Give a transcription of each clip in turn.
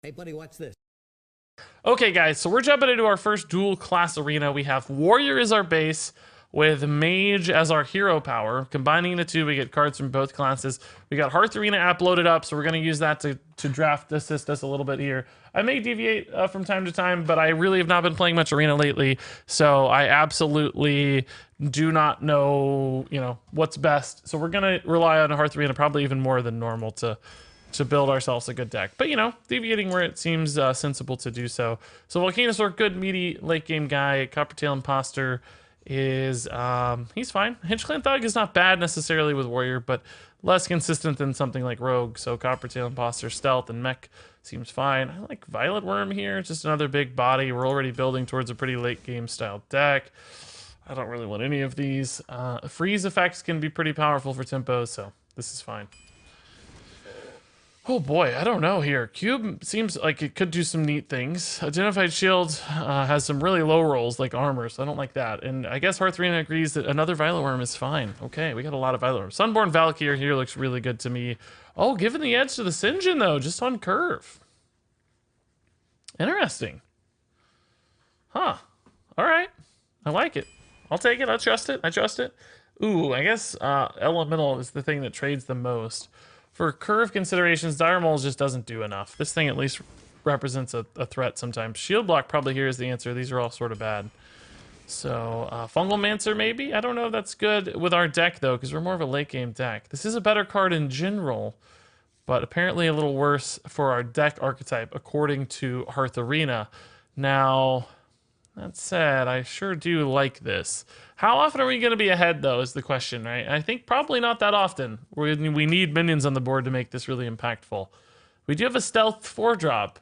Hey, buddy, watch this. Okay, guys, so we're jumping into our first dual class arena. We have Warrior as our base with Mage as our hero power. Combining the two, we get cards from both classes. We got Hearth Arena app loaded up, so we're going to use that to draft assist us a little bit here. I may deviate from time to time, but I really have not been playing much Arena lately, so I absolutely do not know, what's best. So we're going to rely on Hearth Arena probably even more than normal to build ourselves a good deck. But, deviating where it seems sensible to do so. So Volcanosaur, good meaty late game guy. Coppertail Imposter is, he's fine. Hinchclan Thug is not bad necessarily with Warrior, but less consistent than something like Rogue. So Coppertail Imposter, Stealth, and Mech seems fine. I like Violet Worm here, just another big body. We're already building towards a pretty late game style deck. I don't really want any of these. Freeze effects can be pretty powerful for tempo, so this is fine. Oh boy, I don't know here. Cube seems like it could do some neat things. Identified Shield has some really low rolls like armor, so I don't like that. And I guess Hearth Arena agrees that another Violet Worm is fine. Okay, we got a lot of Violet Worms. Sunborn Valkyr here looks really good to me. Oh, giving the edge to the Sinjin though, just on curve. Interesting. Huh. Alright. I like it. I'll take it. I trust it. I trust it. Ooh, I guess Elemental is the thing that trades the most. For curve considerations, Dire Moles just doesn't do enough. This thing at least represents a threat sometimes. Shield Block probably here is the answer. These are all sort of bad. So, Fungal Mancer maybe? I don't know if that's good with our deck, though, because we're more of a late game deck. This is a better card in general, but apparently a little worse for our deck archetype, according to Hearth Arena. Now, that said, I sure do like this. How often are we going to be ahead, though, is the question, right? I think probably not that often. We need minions on the board to make this really impactful. We do have a stealth 4-drop,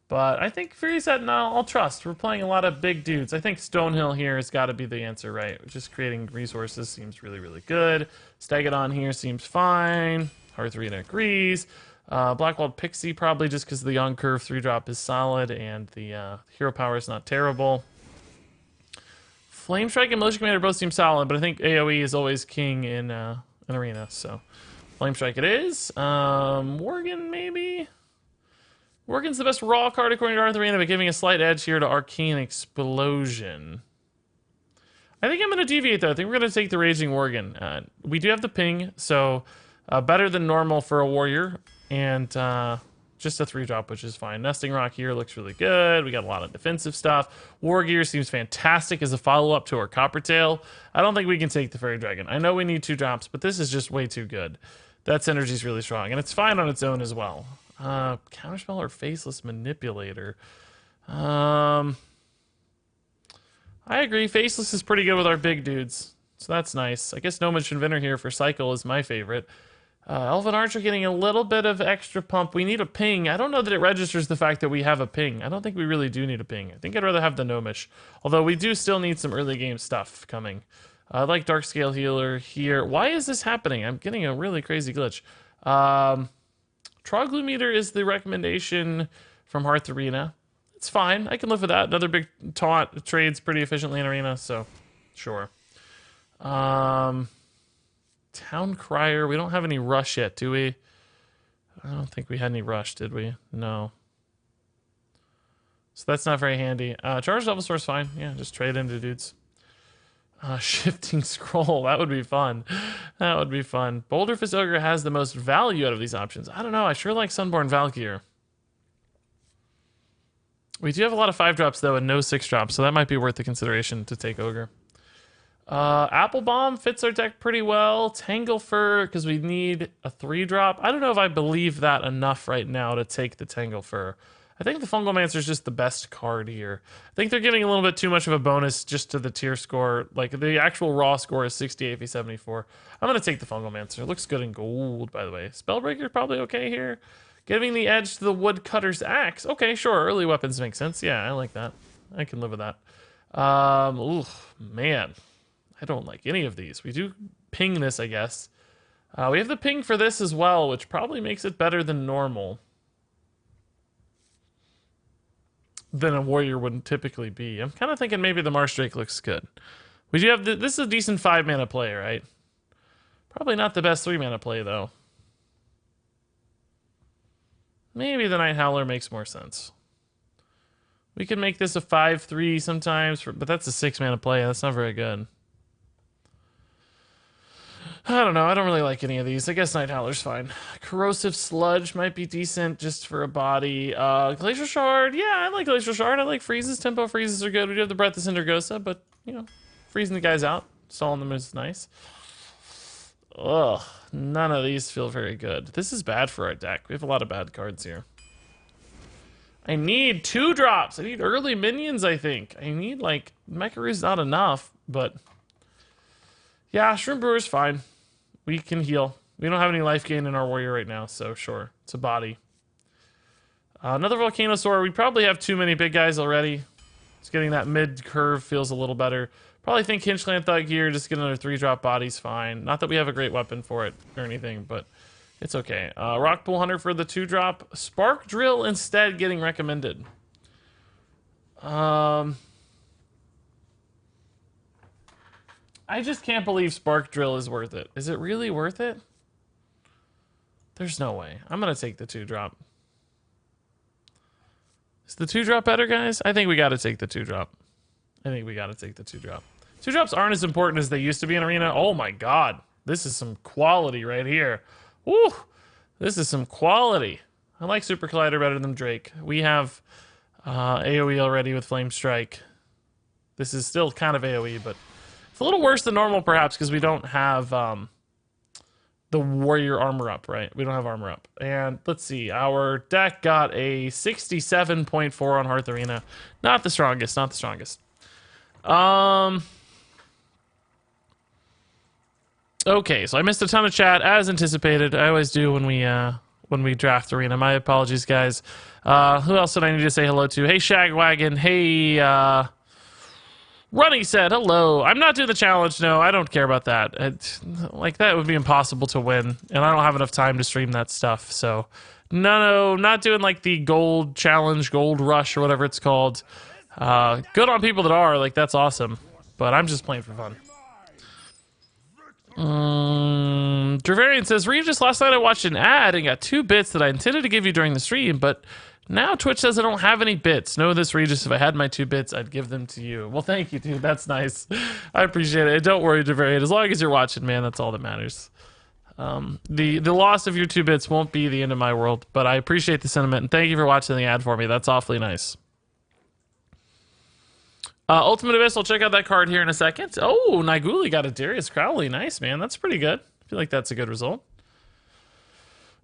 but I think Fury Set, no, I'll trust. We're playing a lot of big dudes. I think Stonehill here has got to be the answer, right? Just creating resources seems really, really good. Stegadon here seems fine. Hearth Arena agrees. Blackwalled Pixie probably just because the on-curve 3-drop is solid and the hero power is not terrible. Flame Strike and Militia Commander both seem solid, but I think AoE is always king in an arena, so Flame Strike it is. Worgen maybe? Worgen's the best raw card according to Hearth Arena, but giving a slight edge here to Arcane Explosion. I think I'm going to deviate though. I think we're going to take the Raging Worgen. We do have the ping, so better than normal for a warrior, and just a 3-drop, which is fine. Nesting Rock here looks really good. We got a lot of defensive stuff. War Gear seems fantastic as a follow-up to our Coppertail. I don't think we can take the Fairy Dragon. I know we need 2 drops, but this is just way too good. That synergy is really strong, and it's fine on its own as well. Counterspell or Faceless Manipulator. I agree. Faceless is pretty good with our big dudes, so that's nice. I guess Nomad Inventor here for Cycle is my favorite. Elven Archer getting a little bit of extra pump. We need a ping. I don't know that it registers the fact that we have a ping. I don't think we really do need a ping. I think I'd rather have the Gnomish. Although we do still need some early game stuff coming. I like Dark Scale Healer here. Why is this happening? I'm getting a really crazy glitch. Troglometer is the recommendation from Hearth Arena. It's fine. I can live with that. Another big taunt trades pretty efficiently in Arena, so sure. Town Crier. We don't have any rush yet, do we? I don't think we had any rush, did we? No. So that's not very handy. Charge Level Source fine. Yeah, just trade into dudes. Shifting Scroll. That would be fun. That would be fun. Boulder Fist Ogre has the most value out of these options. I don't know. I sure like Sunborn Valkyr. We do have a lot of 5-drops, though, and no 6-drops, so that might be worth the consideration to take Ogre. Apple Bomb fits our deck pretty well. Tangle Fur, because we need a 3-drop. I don't know if I believe that enough right now to take the Tangle Fur. I think the Fungal Mancer is just the best card here. I think they're giving a little bit too much of a bonus just to the tier score. Like, the actual raw score is 68 v 74. I'm going to take the Fungal Mancer. It looks good in gold, by the way. Spellbreaker probably okay here. Giving the edge to the Woodcutter's Axe. Okay, sure. Early weapons make sense. Yeah, I like that. I can live with that. Ooh, man. I don't like any of these. We do ping this, I guess. We have the ping for this as well, which probably makes it better than normal. Than a warrior would typically be. I'm kind of thinking maybe the Marsh Drake looks good. We do have this is a decent 5-mana play, right? Probably not the best 3-mana play, though. Maybe the Night Howler makes more sense. We can make this a 5/3 sometimes, but that's a 6-mana play. That's not very good. I don't know. I don't really like any of these. I guess Night Howler's fine. Corrosive Sludge might be decent just for a body. Glacial Shard. Yeah, I like Glacial Shard. I like freezes. Tempo freezes are good. We do have the Breath of Cindergosa, but, you know, freezing the guys out, stalling them is nice. Ugh. None of these feel very good. This is bad for our deck. We have a lot of bad cards here. I need 2-drops. I need early minions, I think. I need, like, Mecharoo's not enough, but... yeah, Shroom Brewer's fine. We can heal. We don't have any life gain in our warrior right now, so sure. It's a body. Another Volcanosaur. We probably have too many big guys already. Just getting that mid-curve feels a little better. Probably think Hinchland Thug here. Just get another 3-drop body's fine. Not that we have a great weapon for it or anything, but it's okay. Rockpool Hunter for the 2-drop. Spark Drill instead getting recommended. I just can't believe Spark Drill is worth it. Is it really worth it? There's no way. I'm going to take the 2-drop. Is the 2-drop better, guys? I think we got to take the 2-drop. I think we got to take the 2-drop. 2-drops aren't as important as they used to be in Arena. Oh my god. This is some quality right here. Woo! This is some quality. I like Super Collider better than Drake. We have AoE already with Flame Strike. This is still kind of AoE, but it's a little worse than normal, perhaps, because we don't have the Warrior armor up, right? We don't have armor up. And let's see. Our deck got a 67.4 on Hearth Arena. Not the strongest, not the strongest. Okay, so I missed a ton of chat, as anticipated. I always do when we draft Arena. My apologies, guys. Who else did I need to say hello to? Hey, Shagwagon. Hey, Runny said, hello. I'm not doing the challenge. No, I don't care about that. Like, that would be impossible to win, and I don't have enough time to stream that stuff. So, no, not doing, like, the gold challenge, gold rush, or whatever it's called. Good on people that are. Like, that's awesome. But I'm just playing for fun. Dravarian says, Regis, last night I watched an ad and got 2 bits that I intended to give you during the stream, but now Twitch says I don't have any bits. Know this, Regis, if I had my 2 bits, I'd give them to you. Well, thank you, dude. That's nice. I appreciate it. Don't worry, Dravarian. As long as you're watching, man, that's all that matters. The loss of your 2 bits won't be the end of my world, but I appreciate the sentiment, and thank you for watching the ad for me. That's awfully nice. Ultimate Abyss, I'll check out that card here in a second. Oh, Niguli got a Darius Crowley. Nice, man. That's pretty good. I feel like that's a good result.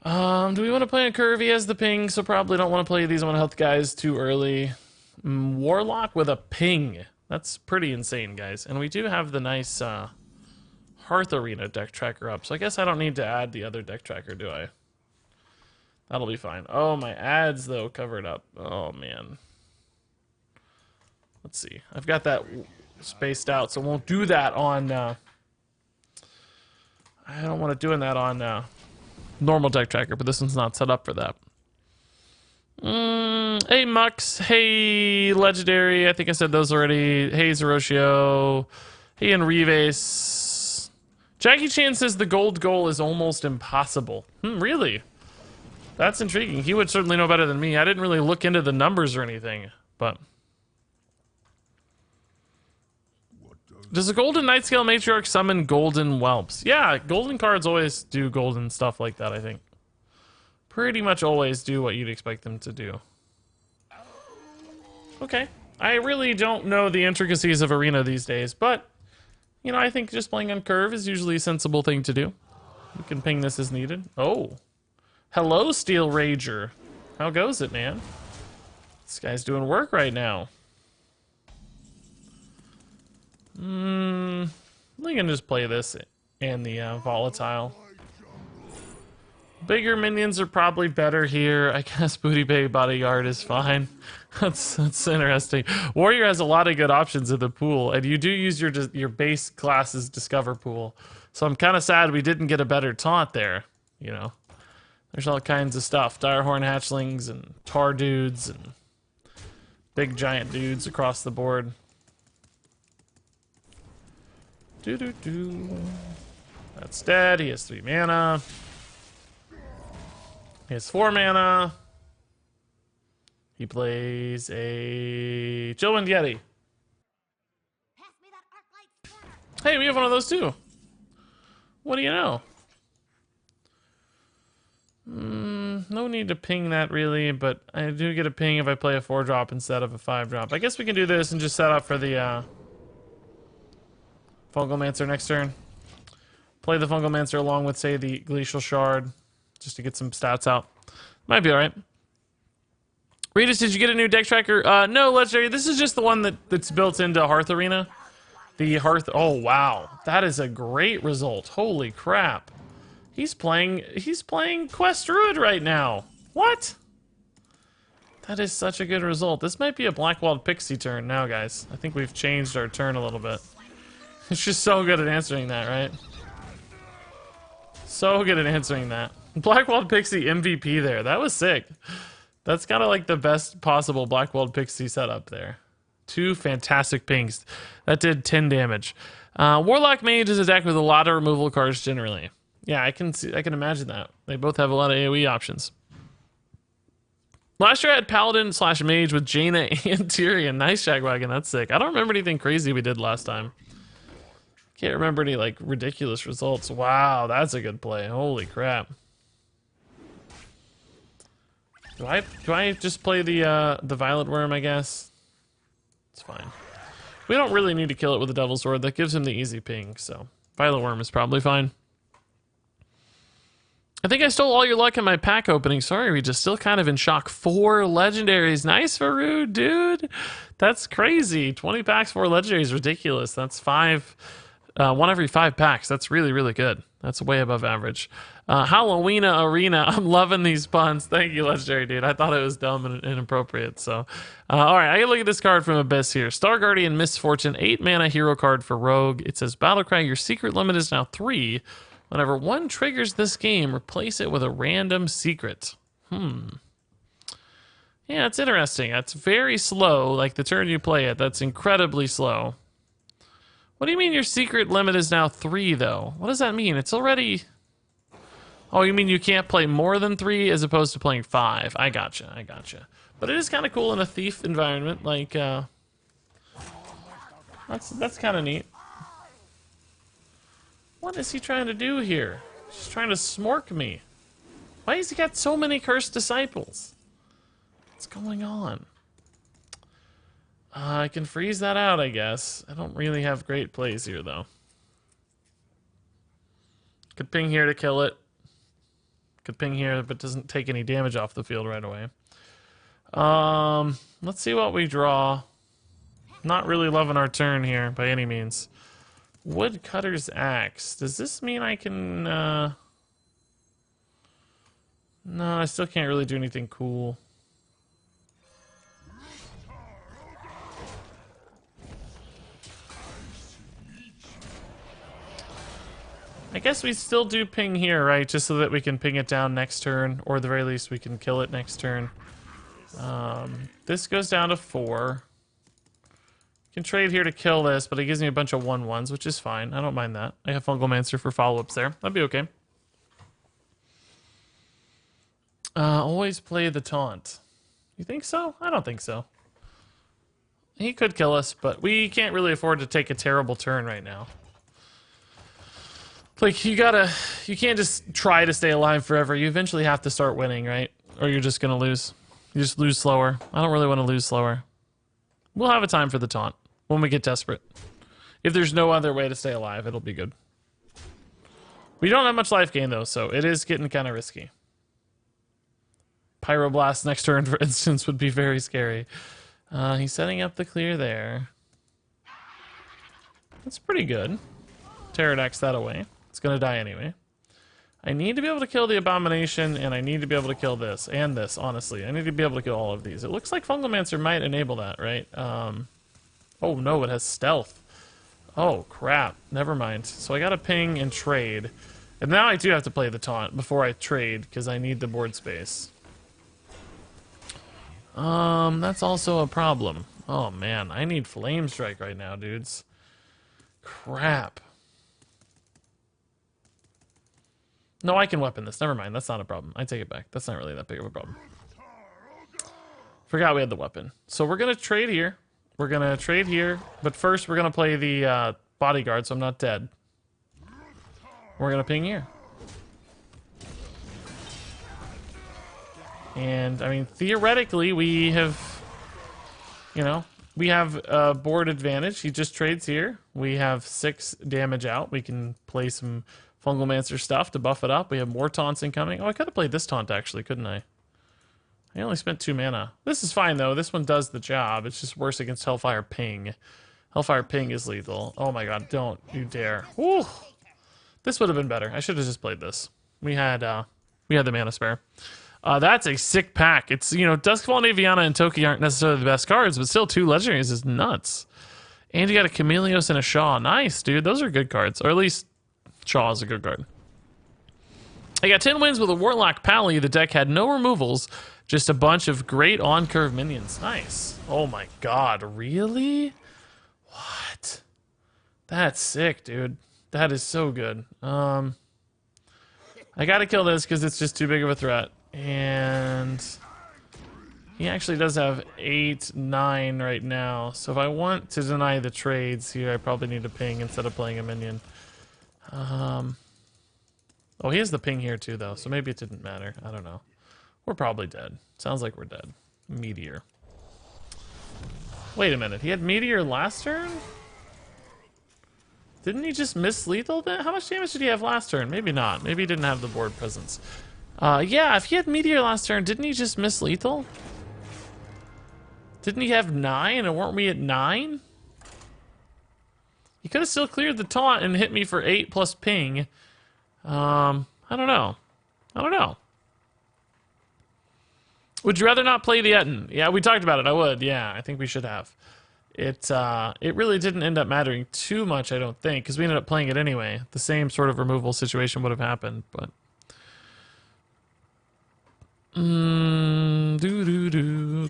Do we want to play a curve? He has the ping, so probably don't want to play these. I want to help the guys too early. Warlock with a ping. That's pretty insane, guys. And we do have the nice Hearth Arena deck tracker up, so I guess I don't need to add the other deck tracker, do I? That'll be fine. Oh, my ads, though, covered up. Oh, man. Let's see. I've got that spaced out, so won't do that on... I don't want to do that on normal deck tracker, but this one's not set up for that. Hey, Mux. Hey, Legendary. I think I said those already. Hey, Zeroshio. Hey, Enrives. Jackie Chan says the gold goal is almost impossible. Really? That's intriguing. He would certainly know better than me. I didn't really look into the numbers or anything, but... Does the Golden Nightscale Matriarch summon golden whelps? Yeah, golden cards always do golden stuff like that, I think. Pretty much always do what you'd expect them to do. Okay. I really don't know the intricacies of Arena these days, but, you know, I think just playing on curve is usually a sensible thing to do. We can ping this as needed. Oh. Hello, Steel Rager. How goes it, man? This guy's doing work right now. I'm gonna just play this and the volatile. Bigger minions are probably better here. I guess Booty Bay Bodyguard is fine. That's interesting. Warrior has a lot of good options in the pool, and you do use your base class's Discover pool. So I'm kind of sad we didn't get a better taunt there. You know, there's all kinds of stuff: Direhorn hatchlings and tar dudes and big giant dudes across the board. That's dead. He has 3 mana. He has 4 mana. He plays a Chillwind Yeti. Hey, we have one of those too. What do you know? No need to ping that really, but I do get a ping if I play a 4-drop instead of a 5-drop. I guess we can do this and just set up for the Fungalmancer next turn. Play the Fungalmancer along with, say, the Glacial Shard, just to get some stats out. Might be alright. Regis, did you get a new deck tracker? No, Legendary. This is just the one that's built into Hearth Arena. The Hearth... Oh, wow. That is a great result. Holy crap. He's playing Quest Druid right now. What? That is such a good result. This might be a Blackwald Pixie turn now, guys. I think we've changed our turn a little bit. It's just so good at answering that, right? So good at answering that. Blackwald Pixie MVP there. That was sick. That's kind of like the best possible Blackwald Pixie setup there. 2 fantastic pings. That did 10 damage. Warlock Mage is a deck with a lot of removal cards generally. Yeah, I can imagine that. They both have a lot of AoE options. Last year I had Paladin / Mage with Jaina and Tyrion. Nice, Shagwagon. That's sick. I don't remember anything crazy we did last time. Can't remember any like ridiculous results. Wow, that's a good play. Holy crap. Do I just play the Violet Worm, I guess? It's fine. We don't really need to kill it with the Devil's Sword. That gives him the easy ping, so Violet Worm is probably fine. I think I stole all your luck in my pack opening. Sorry, we just still kind of in shock. 4 legendaries. Nice, Farood, dude. That's crazy. 20 packs, 4 legendaries. Ridiculous. That's 5... 1 every 5 packs. That's really, really good. That's way above average. Halloween Arena. I'm loving these puns. Thank you, Legendary, dude. I thought it was dumb and inappropriate. So, all right. I can look at this card from Abyss here. Star Guardian Misfortune. 8 mana hero card for Rogue. It says, Battlecry, your secret limit is now 3. Whenever 1 triggers this game, replace it with a random secret. Yeah, it's interesting. That's very slow. Like the turn you play it, that's incredibly slow. What do you mean your secret limit is now 3, though? What does that mean? It's already... Oh, you mean you can't play more than 3 as opposed to playing 5? I gotcha. But it is kind of cool in a thief environment. Like, that's kind of neat. What is he trying to do here? He's trying to smork me. Why has he got so many cursed disciples? What's going on? I can freeze that out, I guess. I don't really have great plays here, though. Could ping here to kill it. Could ping here, but doesn't take any damage off the field right away. Let's see what we draw. Not really loving our turn here, by any means. Woodcutter's Axe. Does this mean I can... No, I still can't really do anything cool. I guess we still do ping here, right? Just so that we can ping it down next turn, or at the very least we can kill it next turn. This goes down to 4. Can trade here to kill this, but it gives me a bunch of 1/1s, which is fine. I don't mind that. I have Fungalmancer for follow-ups there. That'd be okay. Always play the taunt. You think so? I don't think so. He could kill us, but we can't really afford to take a terrible turn right now. Like, you can't just try to stay alive forever. You eventually have to start winning, right? Or you're just gonna lose. You just lose slower. I don't really want to lose slower. We'll have a time for the taunt when we get desperate. If there's no other way to stay alive, it'll be good. We don't have much life gain, though, so it is getting kind of risky. Pyroblast next turn, for instance, would be very scary. He's setting up the clear there. That's pretty good. Pterodactyl that away. It's going to die anyway. I need to be able to kill the Abomination, and I need to be able to kill this, and this, honestly. I need to be able to kill all of these. It looks like Fungalmancer might enable that, right? Oh, no, it has stealth. Oh, crap. Never mind. So I got to ping and trade. And now I do have to play the taunt before I trade, because I need the board space. That's also a problem. Oh, man. I need Flame Strike right now, dudes. Crap. No, I can weapon this. Never mind. That's not a problem. I take it back. That's not really that big of a problem. Forgot we had the weapon. So we're gonna trade here. We're gonna trade here, but first we're gonna play the bodyguard, so I'm not dead. We're gonna ping here. And I mean, theoretically, we have, we have board advantage. He just trades here. We have 6 damage out. We can play some Fungalmancer stuff to buff it up. We have more taunts incoming. Oh, I could have played this taunt actually, couldn't I? I only spent 2 mana. This is fine though. This one does the job. It's just worse against Hellfire Ping. Hellfire Ping is lethal. Oh my god, don't you dare. Ooh. This would have been better. I should have just played this. We had the mana spare. That's a sick pack. It's, Duskfall and Aviana and Toki aren't necessarily the best cards, but still 2 legendaries is nuts. And you got a Chameleos and a Shaw. Nice, dude. Those are good cards. Or at least Shaw is a good card. I got 10 wins with a Warlock Pally. The deck had no removals, just a bunch of great on-curve minions. Nice. Oh my god, really? What? That's sick, dude. That is so good. I gotta kill this because it's just too big of a threat. And he actually does have 8, 9 right now. So if I want to deny the trades here, I probably need to ping instead of playing a minion. Oh, he has the ping here too, though. So maybe it didn't matter. I don't know. We're probably dead. Sounds like we're dead. Meteor. Wait a minute. He had Meteor last turn? Didn't he just miss lethal then? How much damage did he have last turn? Maybe not. Maybe he didn't have the board presence. Yeah, if he had Meteor last turn, didn't he just miss lethal? Didn't he have 9 and weren't we at 9? He could have still cleared the taunt and hit me for 8 plus ping. I don't know. Would you rather not play the Etten? Yeah, we talked about it. I would. Yeah, I think we should have. It really didn't end up mattering too much, I don't think, because we ended up playing it anyway. The same sort of removal situation would have happened, but...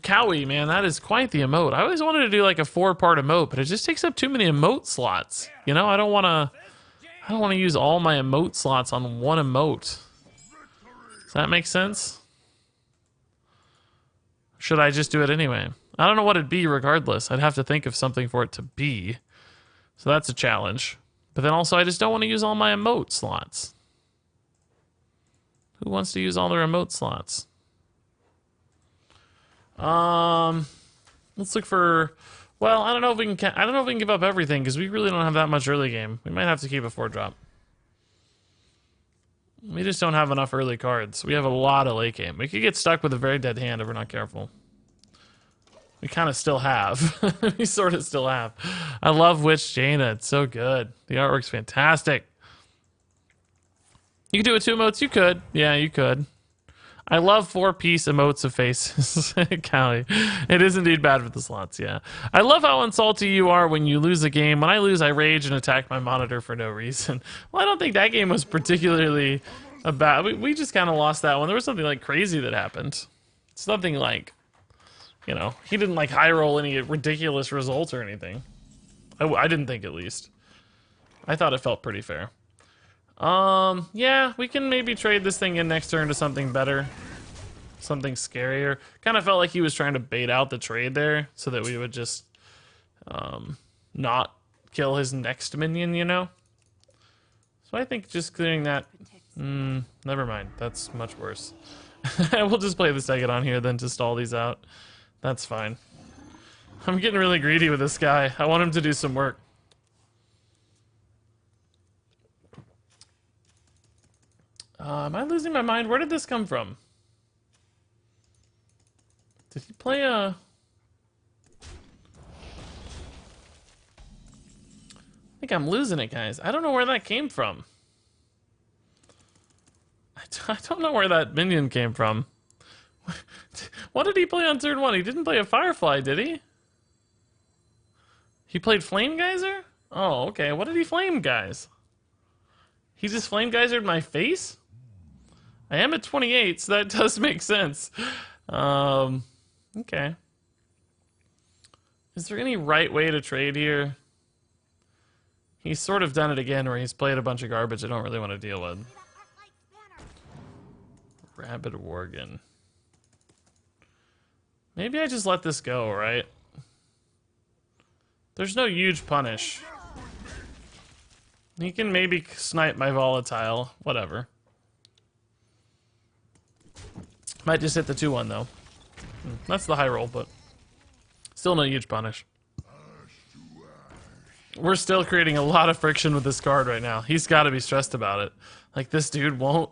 Cowie, man, that is quite the emote. I always wanted to do like a 4-part emote, but it just takes up too many emote slots. I don't want to use all my emote slots on one emote. Does that make sense? Should I just do it anyway? I don't know what it'd be regardless. I'd have to think of something for it to be. So that's a challenge. But then also I just don't want to use all my emote slots. Who wants to use all their emote slots? Let's look for... Well, I don't know if we can give up everything because we really don't have that much early game. We might have to keep a 4-drop. We just don't have enough early cards. We have a lot of late game. We could get stuck with a very dead hand if we're not careful. We kind of still have. We sort of still have. I love Witch Jaina. It's so good. The artwork's fantastic. You could do it 2 emotes? You could. Yeah, you could. I love 4-piece emotes of faces. Callie. It is indeed bad for the slots, yeah. I love how insulty you are when you lose a game. When I lose, I rage and attack my monitor for no reason. Well, I don't think that game was particularly bad. We just kind of lost that one. There was something like crazy that happened. It's nothing like, he didn't like high roll any ridiculous results or anything. I didn't think, at least. I thought it felt pretty fair. Yeah, we can maybe trade this thing in next turn to something better. Something scarier. Kind of felt like he was trying to bait out the trade there so that we would just not kill his next minion, So I think just clearing that... never mind. That's much worse. We'll just play the second on here then to stall these out. That's fine. I'm getting really greedy with this guy. I want him to do some work. Am I losing my mind? Where did this come from? Did he play a... I think I'm losing it, guys. I don't know where that came from. I don't know where that minion came from. What did he play on turn 1? He didn't play a Firefly, did he? He played Flame Geyser? Oh, okay. What did he Flame Guys? He just Flame Geysered my face? I am at 28, so that does make sense. Okay. Is there any right way to trade here? He's sort of done it again where he's played a bunch of garbage I don't really want to deal with. Rabid Worgen. Maybe I just let this go, right? There's no huge punish. He can maybe snipe my volatile. Whatever. Might just hit the 2-1 though. That's the high roll, but still no huge punish. We're still creating a lot of friction with this card right now. He's got to be stressed about it. Like, this dude won't...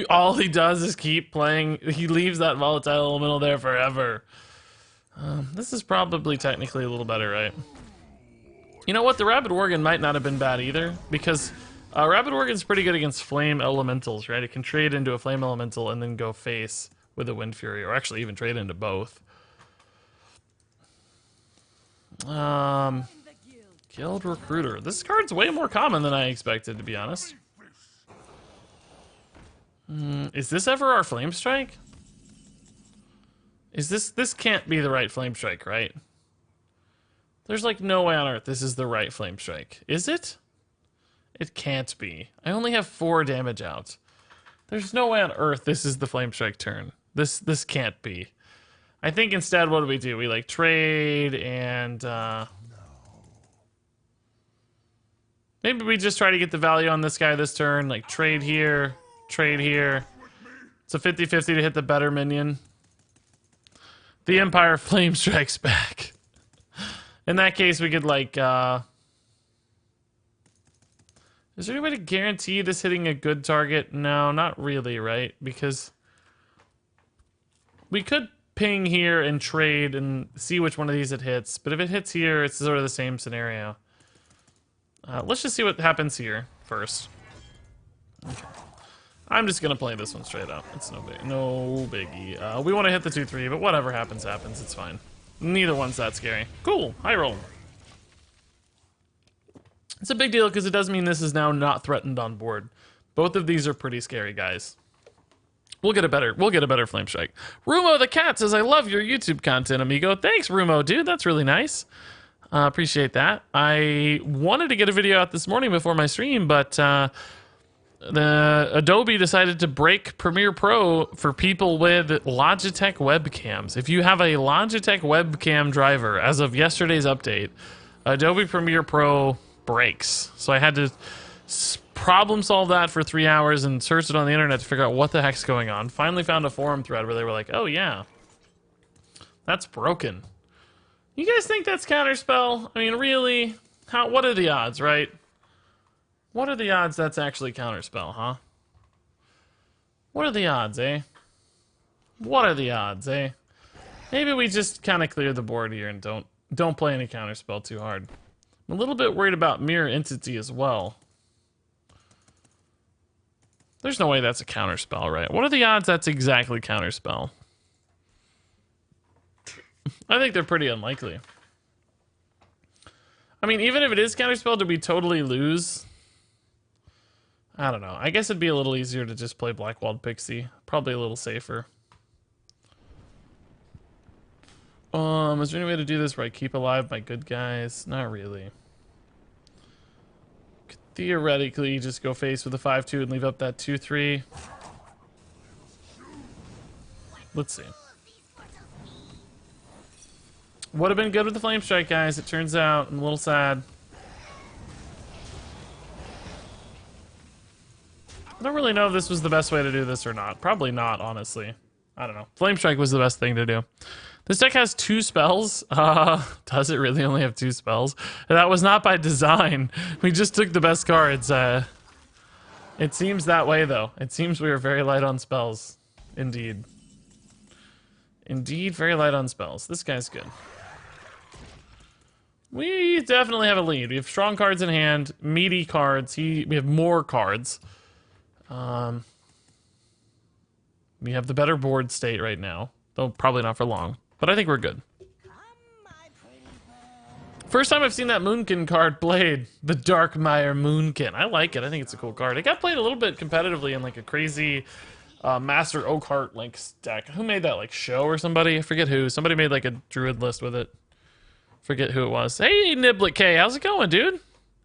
all he does is keep playing. He leaves that volatile elemental there forever. This is probably technically a little better, right? You know what? The Rabid Worgen might not have been bad either, because Rabid Worgen's pretty good against flame elementals, right? It can trade into a flame elemental and then go face with a Wind Fury, or actually even trade into both. Guild Recruiter. This card's way more common than I expected, to be honest. Is this ever our Flame Strike? Is this can't be the right Flame Strike, right? There's like no way on earth this is the right Flame Strike. Is it? It can't be. I only have 4 damage out. There's no way on earth this is the Flame Strike turn. This can't be. I think instead, what do? We like trade and maybe we just try to get the value on this guy this turn, like trade here, trade here. It's a 50-50 to hit the better minion. The Empire Flame Strikes back. In that case, we could like, is there any way to guarantee this hitting a good target? No, not really, right? Because we could ping here and trade and see which one of these it hits. But if it hits here, it's sort of the same scenario. Let's just see what happens here first. Okay. I'm just gonna play this one straight up. It's no biggie. We want to hit the 2-3, but whatever happens, happens. It's fine. Neither one's that scary. Cool. High roll. It's a big deal because it does mean this is now not threatened on board. Both of these are pretty scary, guys. We'll get a better Flame Strike. Rumo the Cat says, I love your YouTube content, amigo. Thanks, Rumo, dude. That's really nice. Appreciate that. I wanted to get a video out this morning before my stream, but the Adobe decided to break Premiere Pro for people with Logitech webcams. If you have a Logitech webcam driver, as of yesterday's update, Adobe Premiere Pro breaks. So I had to problem solve that for 3 hours and search it on the internet to figure out what the heck's going on. Finally found a forum thread where they were like, oh yeah, that's broken. You guys think that's counterspell? I mean, really? What are the odds, right? What are the odds that's actually counterspell, huh? What are the odds, eh? What are the odds, eh? Maybe we just kind of clear the board here and don't play any counterspell too hard. I'm a little bit worried about Mirror Entity as well. There's no way that's a counterspell, right? What are the odds that's exactly counterspell? I think they're pretty unlikely. I mean, even if it is counterspell, did we totally lose? I don't know. I guess it'd be a little easier to just play Blackwalled Pixie. Probably a little safer. Is there any way to do this where I keep alive my good guys? Not really. Could theoretically just go face with a 5-2 and leave up that 2-3. Let's see. Would have been good with the Flame Strike, guys. It turns out I'm a little sad. I don't really know if this was the best way to do this or not. Probably not, honestly. I don't know. Flame Strike was the best thing to do. This deck has 2 spells. Does it really only have 2 spells? That was not by design. We just took the best cards. It seems that way, though. It seems we are very light on spells. Indeed. Indeed, very light on spells. This guy's good. We definitely have a lead. We have strong cards in hand, meaty cards. We have more cards. We have the better board state right now, though probably not for long. But I think we're good. First time I've seen that Moonkin card played, the Darkmire Moonkin. I like it. I think it's a cool card. It got played a little bit competitively in like a crazy Master Oakheart like deck. Who made that? Like Show or somebody? I forget who. Somebody made like a Druid list with it. Forget who it was. Hey, Niblet K, how's it going, dude?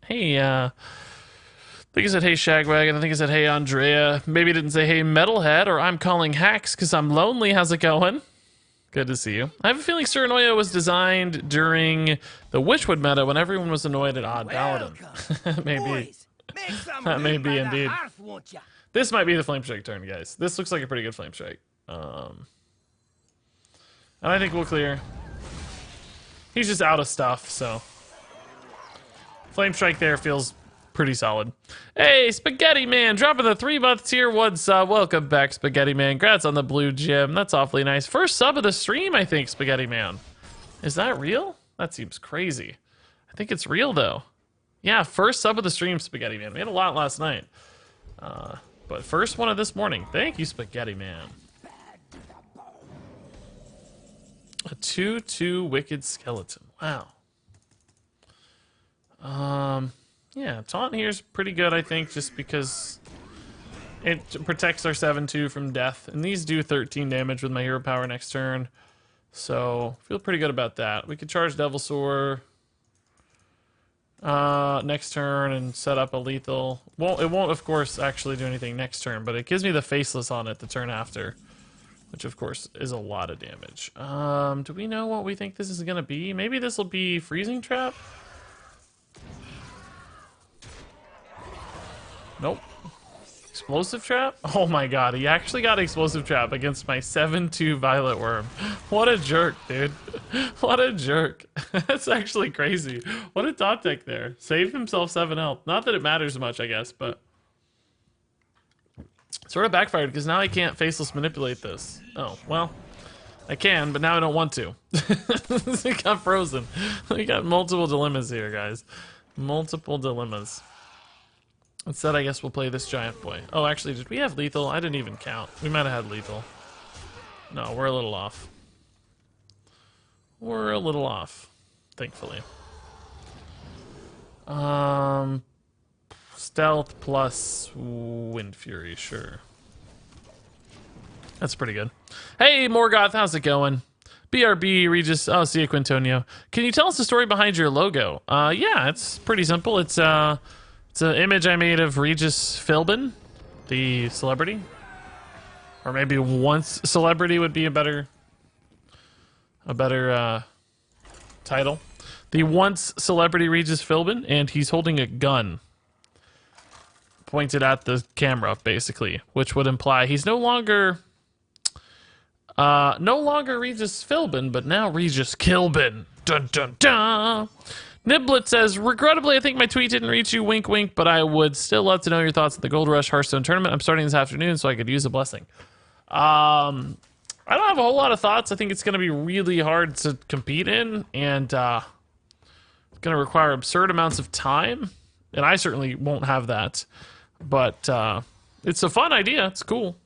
Hey, I think I said hey Shagwagon. I think I said hey Andrea. Maybe I didn't say hey Metalhead or I'm calling hacks because I'm lonely. How's it going? Good to see you. I have a feeling Suranoia was designed during the Witchwood meta when everyone was annoyed at Odd Paladin. Maybe. That may be indeed. This might be the Flame Strike turn, guys. This looks like a pretty good Flame Strike. And I think we'll clear. He's just out of stuff, so. Flame Strike there feels pretty solid. Hey, Spaghetti Man, dropping the 3-month tier 1 sub. Welcome back, Spaghetti Man. Congrats on the blue gem. That's awfully nice. First sub of the stream, I think, Spaghetti Man. Is that real? That seems crazy. I think it's real, though. Yeah, first sub of the stream, Spaghetti Man. We had a lot last night. But first one of this morning. Thank you, Spaghetti Man. A 2/2 Wicked Skeleton. Wow. Yeah, Taunt here is pretty good, I think, just because it protects our 7/2 from death. And these do 13 damage with my hero power next turn. So, feel pretty good about that. We could charge Devilsaur next turn and set up a lethal. Well, it won't, of course, actually do anything next turn, but it gives me the Faceless on it the turn after, which, of course, is a lot of damage. Do we know what we think this is going to be? Maybe this will be Freezing Trap? Nope. Explosive Trap? Oh my god, he actually got Explosive Trap against my 7/2 Violet Worm. What a jerk, dude. What a jerk. That's actually crazy. What a top deck there. Saved himself 7 health. Not that it matters much, I guess, but... Sort of backfired, because now I can't Faceless manipulate this. Oh, well... I can, but now I don't want to. It got frozen. We got multiple dilemmas here, guys. Multiple dilemmas. Instead, I guess we'll play this giant boy. Oh, actually, did we have lethal? I didn't even count. We might have had lethal. No, we're a little off. We're a little off, thankfully. Stealth plus Wind Fury, sure. That's pretty good. Hey, Morgoth, how's it going? BRB, Regis, oh, see you, Quintonio. Can you tell us the story behind your logo? Yeah, it's pretty simple. It's an image I made of Regis Philbin, the celebrity. Or maybe once celebrity would be a better title. The once celebrity Regis Philbin, and he's holding a gun pointed at the camera, basically, which would imply he's no longer Regis Philbin, but now Regis Kilbin. Dun dun dun. Niblet says, regrettably, I think my tweet didn't reach you, wink wink, but I would still love to know your thoughts on the Gold Rush Hearthstone tournament. I'm starting this afternoon, so I could use a blessing. I don't have a whole lot of thoughts. I think it's going to be really hard to compete in, and it's going to require absurd amounts of time, and I certainly won't have that. But it's a fun idea. It's cool.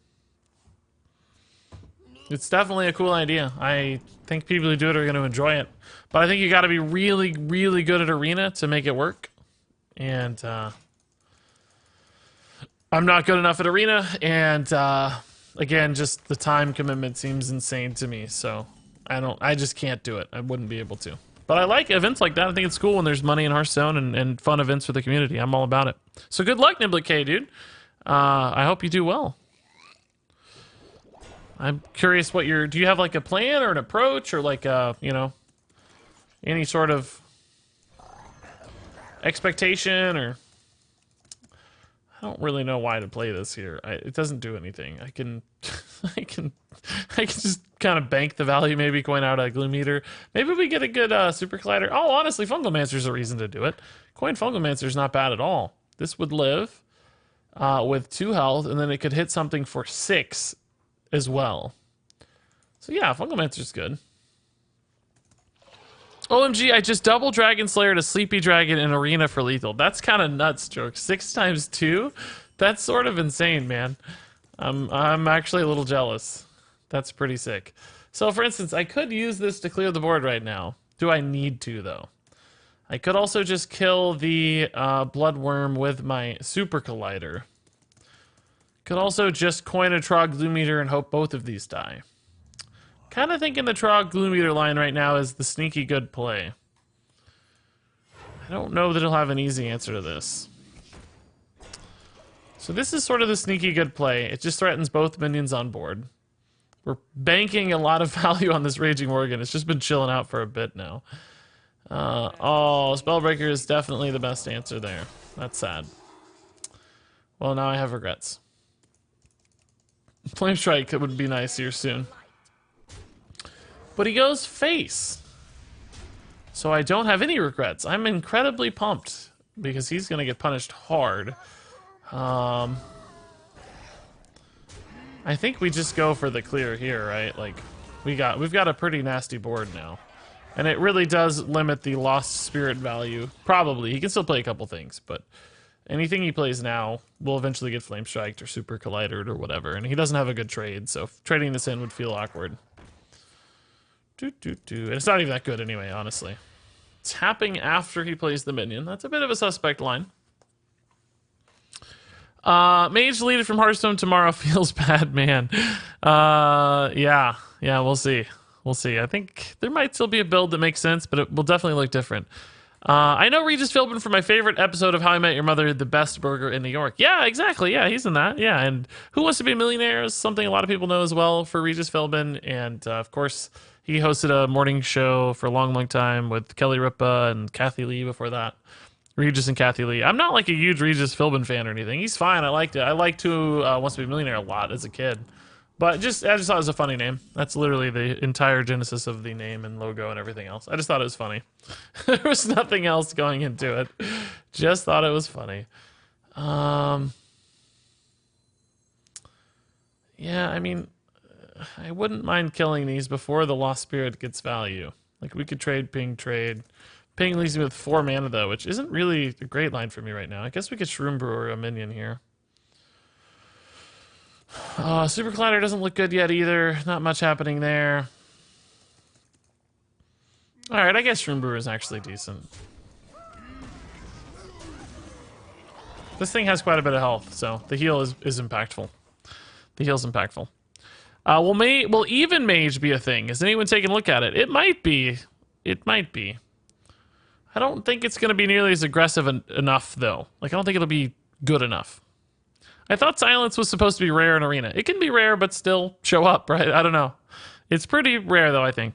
It's definitely a cool idea. I think people who do it are going to enjoy it. But I think you got to be really, really good at Arena to make it work. And I'm not good enough at Arena. And again, just the time commitment seems insane to me. So I just can't do it. I wouldn't be able to. But I like events like that. I think it's cool when there's money in Hearthstone and fun events for the community. I'm all about it. So good luck, Niblet K, dude. I hope you do well. I'm curious what do you have like a plan or an approach or like any sort of expectation or... I don't really know why to play this here. It doesn't do anything. I can just kind of bank the value, maybe coin out a Gloom Eater. Maybe we get a good Super Collider. Oh, honestly, Fungalmancer's a reason to do it. Coin Fungalmancer's not bad at all. This would live with 2 health, and then it could hit something for 6 as well. So yeah, Fungalmancer's good. OMG, I just double Dragon Slayer to Sleepy Dragon in Arena for lethal. That's kind of nuts, Joke. 6 times 2? That's sort of insane, man. I'm actually a little jealous. That's pretty sick. So, for instance, I could use this to clear the board right now. Do I need to, though? I could also just kill the Bloodworm with my Super Collider. Could also just coin a Trog Gloom Eater and hope both of these die. Kind of thinking the Trog Gloom Eater line right now is the sneaky good play. I don't know that he'll have an easy answer to this. So this is sort of the sneaky good play. It just threatens both minions on board. We're banking a lot of value on this Raging Worgen. It's just been chilling out for a bit now. Oh, Spellbreaker is definitely the best answer there. That's sad. Well, now I have regrets. Flame Strike would be nice here soon. But he goes face. So I don't have any regrets. I'm incredibly pumped because he's going to get punished hard. I think we just go for the clear here, right? Like we've got a pretty nasty board now. And it really does limit the lost spirit value. Probably. He can still play a couple things, but anything he plays now will eventually get Flame Striked or Super Collidered or whatever. And he doesn't have a good trade, so trading this in would feel awkward. And it's not even that good anyway, honestly. Tapping after he plays the minion. That's a bit of a suspect line. Mage deleted from Hearthstone tomorrow feels bad, man. Yeah, we'll see. We'll see. I think there might still be a build that makes sense, but it will definitely look different. I know Regis Philbin from my favorite episode of How I Met Your Mother, The Best Burger in New York. Yeah, exactly. Yeah, he's in that. Yeah, and Who Wants to Be a Millionaire is something a lot of people know as well for Regis Philbin. And, of course, he hosted a morning show for a long, long time with Kelly Ripa and Kathy Lee before that. Regis and Kathy Lee. I'm not like a huge Regis Philbin fan or anything. He's fine. I liked it. I liked Who Wants to Be a Millionaire a lot as a kid. But I just thought it was a funny name. That's literally the entire genesis of the name and logo and everything else. I just thought it was funny. There was nothing else going into it. Just thought it was funny. Yeah, I mean, I wouldn't mind killing these before the Lost Spirit gets value. Like, we could trade Ping trade. Ping leaves me with 4 mana, though, which isn't really a great line for me right now. I guess we could Shroom Brewer a minion here. Super Collider doesn't look good yet either. Not much happening there. Alright, I guess Shroom Brewer is actually decent. This thing has quite a bit of health, so the heal is impactful. The heal's impactful. Will even Mage be a thing? Has anyone taken a look at it? It might be. It might be. I don't think it's going to be nearly as aggressive enough, though. Like, I don't think it'll be good enough. I thought Silence was supposed to be rare in Arena. It can be rare, but still show up, right? I don't know. It's pretty rare, though, I think.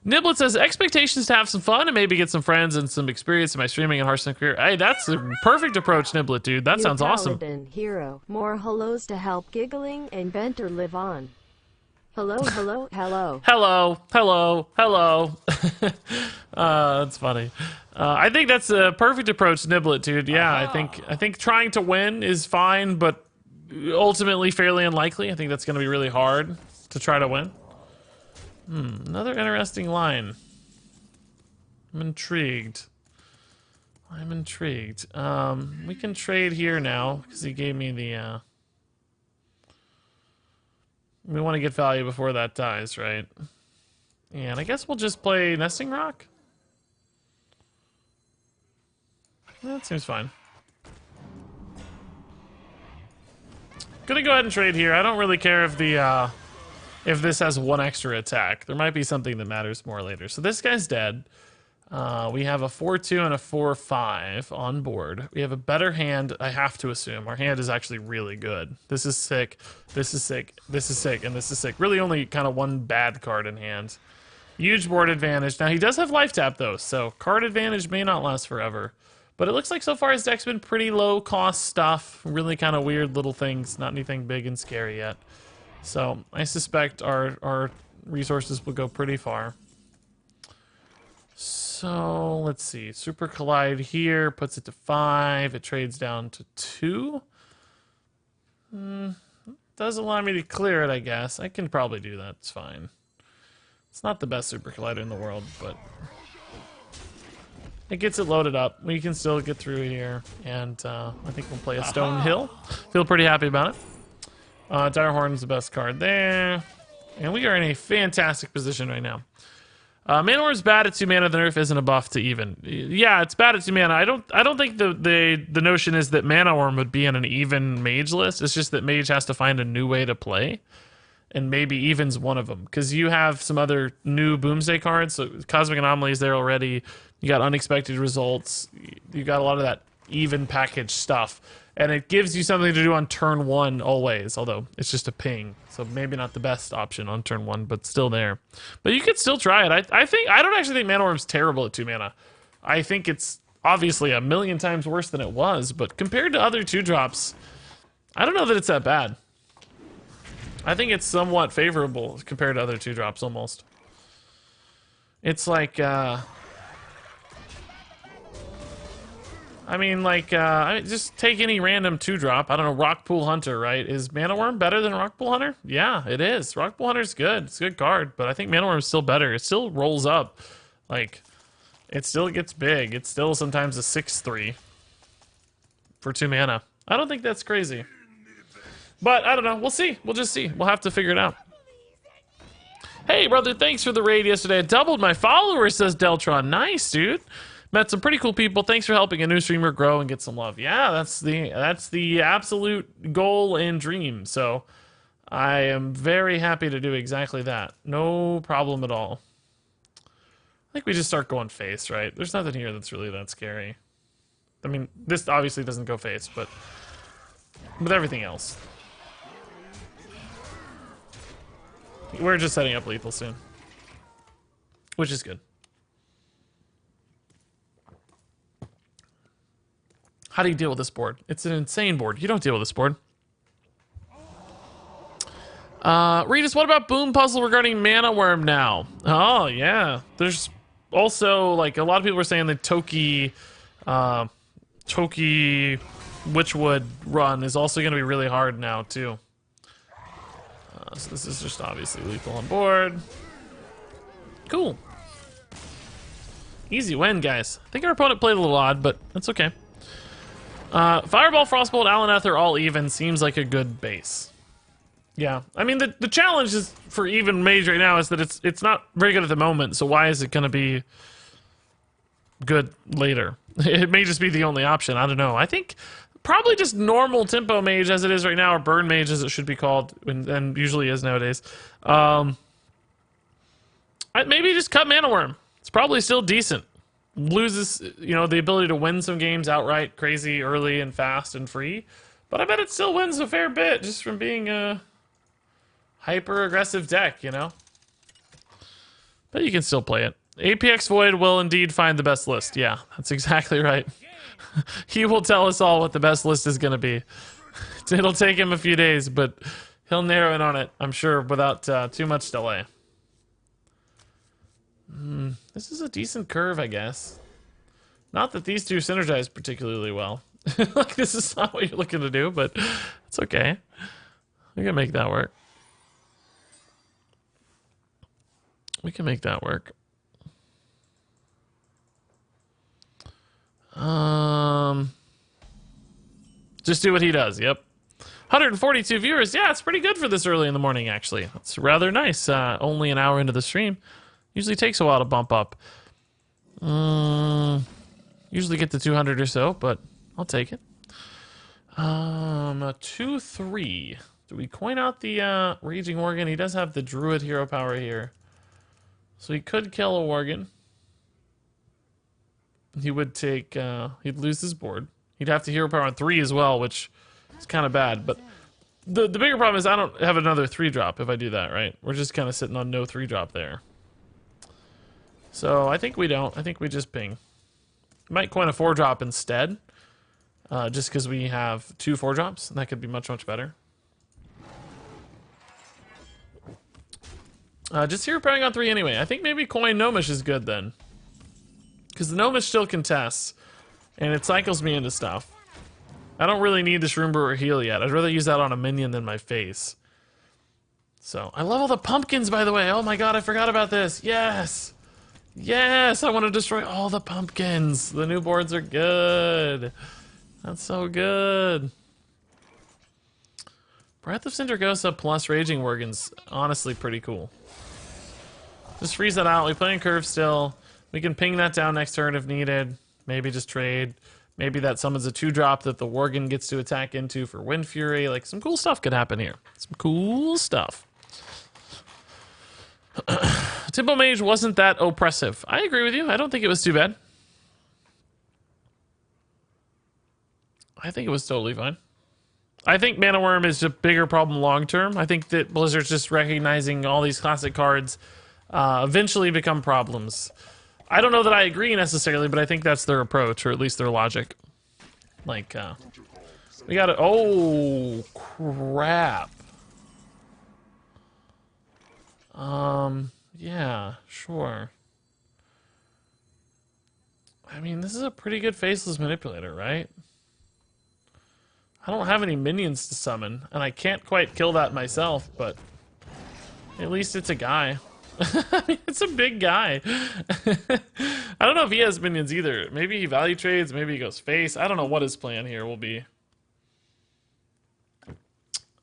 Niblet says, expectations to have some fun and maybe get some friends and some experience in my streaming and Hearthstone career. Hey, that's a perfect approach, Niblet, dude. That sounds awesome. Hero. More hellos to help giggling and banter live on. Hello, hello, hello. Hello, hello, hello. That's funny. I think that's a perfect approach, Niblet, dude. Yeah, I think trying to win is fine, but ultimately fairly unlikely. I think that's going to be really hard to try to win. Another interesting line. I'm intrigued. We can trade here now because he gave me the. We want to get value before that dies, right? And I guess we'll just play Nesting Rock. That seems fine. Gonna go ahead and trade here. I don't really care if the if this has 1 extra attack. There might be something that matters more later. So this guy's dead. We have a 4-2 and a 4-5 on board. We have a better hand, I have to assume. Our hand is actually really good. This is sick, this is sick, this is sick, and this is sick. Really only kind of 1 bad card in hand. Huge board advantage. Now he does have life tap though, so card advantage may not last forever. But it looks like so far his deck's been pretty low cost stuff. Really kind of weird little things, not anything big and scary yet. So I suspect our resources will go pretty far. So let's see. Super Collide here puts it to 5. It trades down to 2. Does allow me to clear it, I guess. I can probably do that. It's fine. It's not the best Super Collider in the world, but it gets it loaded up. We can still get through here, and I think we'll play a Stone Hill. Feel pretty happy about it. Dire Horn's the best card there, and we are in a fantastic position right now. Mana Orb is bad at 2 mana. The nerf isn't a buff to even. Yeah, it's bad at 2 mana. I don't think the notion is that Mana Orb would be in an even Mage list. It's just that Mage has to find a new way to play, and maybe Even's one of them because you have some other new Boomsday cards. So Cosmic Anomaly is there already. You got Unexpected Results. You got a lot of that Even package stuff, And it gives you something to do on turn 1 always, although it's just a ping. So maybe not the best option on turn 1, but still there. But you could still try it. I don't actually think Mana Wyrm's terrible at 2 mana. I think it's obviously a million times worse than it was, but compared to other 2-drops, I don't know that it's that bad. I think it's somewhat favorable compared to other 2-drops almost. It's like, just take any random 2-drop. I don't know, Rockpool Hunter, right? Is Mana Wyrm better than Rockpool Hunter? Yeah, it is. Rockpool Hunter's good. It's a good card, but I think Mana Wyrm's still better. It still rolls up. Like, it still gets big. It's still sometimes a 6/3 for 2 mana. I don't think that's crazy. But, I don't know. We'll see. We'll just see. We'll have to figure it out. Hey, brother, thanks for the raid yesterday. I doubled my followers, says Deltron. Nice, dude. Met some pretty cool people. Thanks for helping a new streamer grow and get some love. Yeah, that's the absolute goal and dream. So I am very happy to do exactly that. No problem at all. I think we just start going face, right? There's nothing here that's really that scary. I mean, this obviously doesn't go face, but with everything else. We're just setting up lethal soon, which is good. How do you deal with this board? It's an insane board. You don't deal with this board. Regis, what about Boom Puzzle regarding Mana Wyrm now? Oh, yeah. There's also, like, a lot of people are saying the Toki Witchwood run is also going to be really hard now, too. So this is just obviously lethal on board. Cool. Easy win, guys. I think our opponent played a little odd, but that's okay. Fireball, Frostbolt, Alaneth all even. Seems like a good base. Yeah, I mean, the challenge is for even Mage right now is that it's not very good at the moment, so why is it going to be good later? It may just be the only option. I don't know. I think probably just normal tempo Mage as it is right now, or burn Mage as it should be called, and usually is nowadays. Maybe just cut Mana Wyrm. It's probably still decent. Loses, the ability to win some games outright, crazy, early, and fast, and free. But I bet it still wins a fair bit just from being a hyper-aggressive deck, But you can still play it. APX Void will indeed find the best list. Yeah, that's exactly right. He will tell us all what the best list is going to be. It'll take him a few days, but he'll narrow in on it, I'm sure, without too much delay. This is a decent curve, I guess. Not that these two synergize particularly well. Like, this is not what you're looking to do, but it's okay. We can make that work. We can make that work. Just do what he does. Yep. 142 viewers. Yeah, it's pretty good for this early in the morning, actually. It's rather nice. Only an hour into the stream. Usually takes a while to bump up. Usually get to 200 or so, but I'll take it. 2-3. Do we coin out the Raging Worgen? He does have the Druid hero power here. So he could kill a Worgen. He would take, he'd lose his board. He'd have to hero power on 3 as well, which is kind of bad. But the bigger problem is I don't have another 3-drop if I do that, right? We're just kind of sitting on no 3-drop there. So I think we don't. I think we just ping. Might coin a 4-drop instead. Just because we have 2 4-drops, and that could be much, much better. Just hero powering on 3 anyway. I think maybe coin Gnomish is good then. Because the Gnomish still contests, and it cycles me into stuff. I don't really need the Shroom Brewer heal yet. I'd rather use that on a minion than my face. So, I love all the pumpkins, by the way. Oh my god, I forgot about this. Yes! Yes, I want to destroy all the pumpkins. The new boards are good. That's so good. Breath of Sindragosa plus Raging Worgen's honestly pretty cool. Just freeze that out. We play in curve still. We can ping that down next turn if needed. Maybe just trade. Maybe that summons a 2-drop that the Worgen gets to attack into for Wind Fury. Like, some cool stuff could happen here. Some cool stuff. Tempo Mage wasn't that oppressive. I agree with you. I don't think it was too bad. I think it was totally fine. I think Mana Worm is a bigger problem long term. I think that Blizzard's just recognizing all these classic cards eventually become problems. I don't know that I agree necessarily, but I think that's their approach, or at least their logic. Like, we got it. Oh, crap. Yeah, sure. I mean, this is a pretty good Faceless Manipulator, right? I don't have any minions to summon, and I can't quite kill that myself, but at least it's a guy. I mean, it's a big guy. I don't know if he has minions either. Maybe he value trades, maybe he goes face. I don't know what his plan here will be.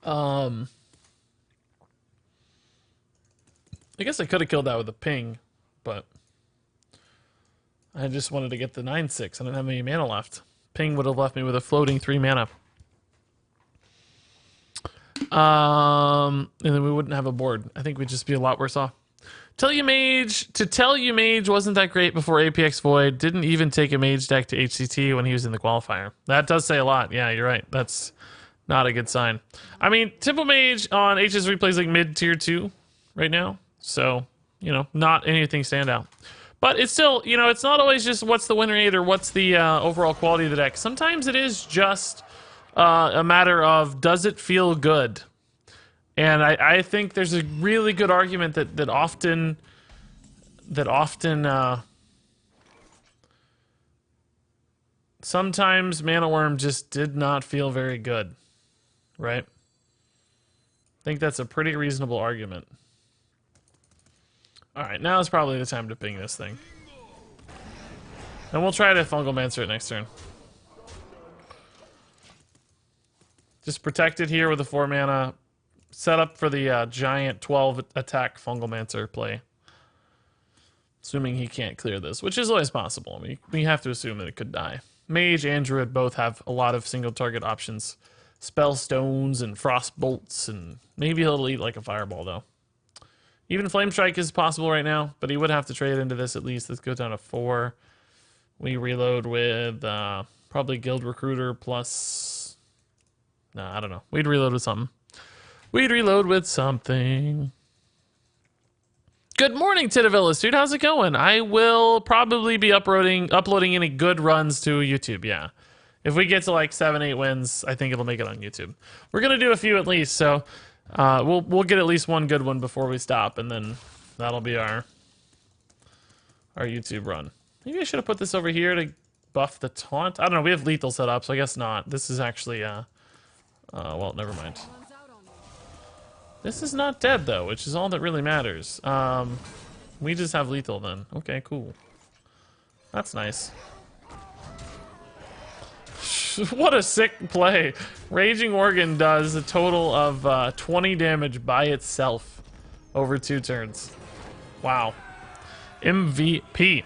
I guess I could have killed that with a ping, but I just wanted to get the 9/6. I didn't have any mana left. Ping would have left me with a floating 3 mana. And then we wouldn't have a board. I think we'd just be a lot worse off. Tell you Mage wasn't that great before APX Void. Didn't even take a Mage deck to HCT when he was in the qualifier. That does say a lot. Yeah, you're right. That's not a good sign. I mean, Temple Mage on HS replays like mid tier 2 right now. So, you know, not anything stand out. But it's still, you know, it's not always just what's the win rate or what's the overall quality of the deck. Sometimes it is just a matter of, does it feel good? And I think there's a really good argument that often sometimes Mana Worm just did not feel very good, right? I think that's a pretty reasonable argument. All right, now is probably the time to ping this thing. And we'll try to Fungal Mancer it next turn. Just protect it here with a 4 mana. Set up for the giant 12 attack Fungal Mancer play. Assuming he can't clear this, which is always possible. I mean, we have to assume that it could die. Mage and Druid both have a lot of single target options. Spell Stones and Frost Bolts, and maybe he'll eat like a Fireball, though. Even Flame Strike is possible right now, but he would have to trade into this at least. Let's go down to 4. We reload with probably Guild Recruiter plus... Nah, I don't know. We'd reload with something. We'd reload with something. Good morning, Titavillas, dude. How's it going? I will probably be uploading any good runs to YouTube, yeah. If we get to like 7, 8 wins, I think it'll make it on YouTube. We're going to do a few at least, so we'll get at least one good one before we stop, and then that'll be our YouTube run. Maybe I should have put this over here to buff the taunt. I don't know. We have lethal set up, so I guess not. This is actually, well, never mind. This is not dead, though, which is all that really matters. We just have lethal, then. Okay, cool. That's nice. What a sick play. Raging Organ does a total of 20 damage by itself over 2 turns. Wow. MVP.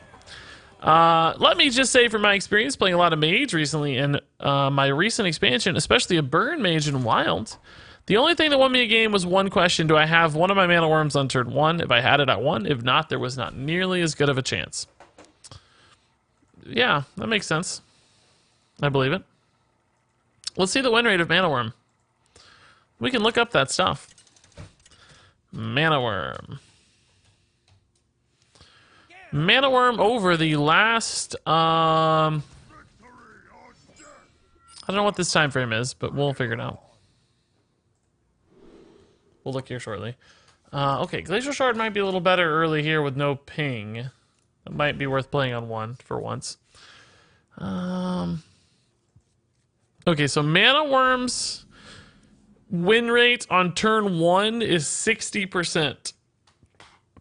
Let me just say from my experience playing a lot of Mage recently and my recent expansion, especially a Burn Mage in Wild, the only thing that won me a game was one question. Do I have one of my Mana Worms on turn 1? If I had it, I won. If not, there was not nearly as good of a chance. Yeah, that makes sense. I believe it. Let's see the win rate of Mana Worm. We can look up that stuff. Mana Worm. Mana Worm over the last... I don't know what this time frame is, but we'll figure it out. We'll look here shortly. Okay, Glacial Shard might be a little better early here with no ping. It might be worth playing on 1 for once. Okay, so Mana Worm's win rate on turn 1 is 60%.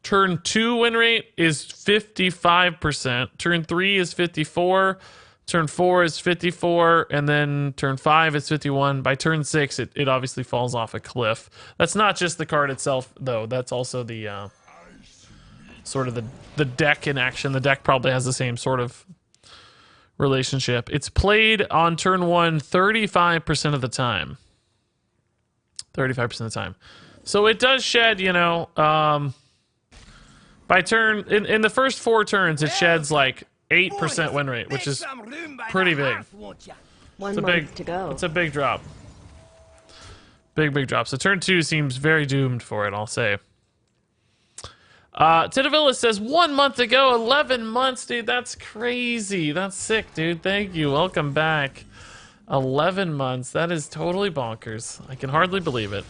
Turn 2 win rate is 55%. Turn 3 is 54%. Turn 4 is 54%. And then turn 5 is 51%. By turn 6, it obviously falls off a cliff. That's not just the card itself, though. That's also the sort of the deck in action. The deck probably has the same sort of relationship. It's played on turn 1 35% of the time. 35% of the time. So it does shed, you know, by turn, in the first 4 turns, it sheds like 8% win rate, which is pretty big. One month to go. It's a big drop. Big drop. So turn 2 seems very doomed for it, I'll say. Titavilla says 1 month ago, 11 months, dude. That's crazy. That's sick, dude. Thank you. Welcome back. 11 months. That is totally bonkers. I can hardly believe it.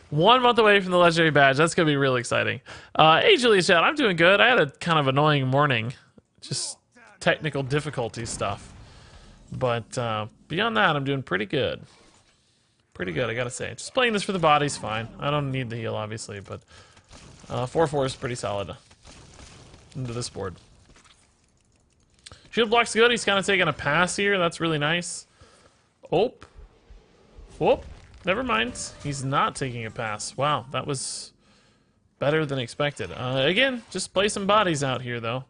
1 month away from the legendary badge. That's going to be really exciting. Hey, Julia Chat, I'm doing good. I had a kind of annoying morning. Just technical difficulty stuff. But beyond that, I'm doing pretty good. Pretty good, I gotta say. Just playing this for the body's fine. I don't need the heal, obviously, but 4/4 is pretty solid into this board. Shield block's good. He's kind of taking a pass here. That's really nice. Oh. Whoop. Never mind. He's not taking a pass. Wow, that was better than expected. Again, just play some bodies out here, though.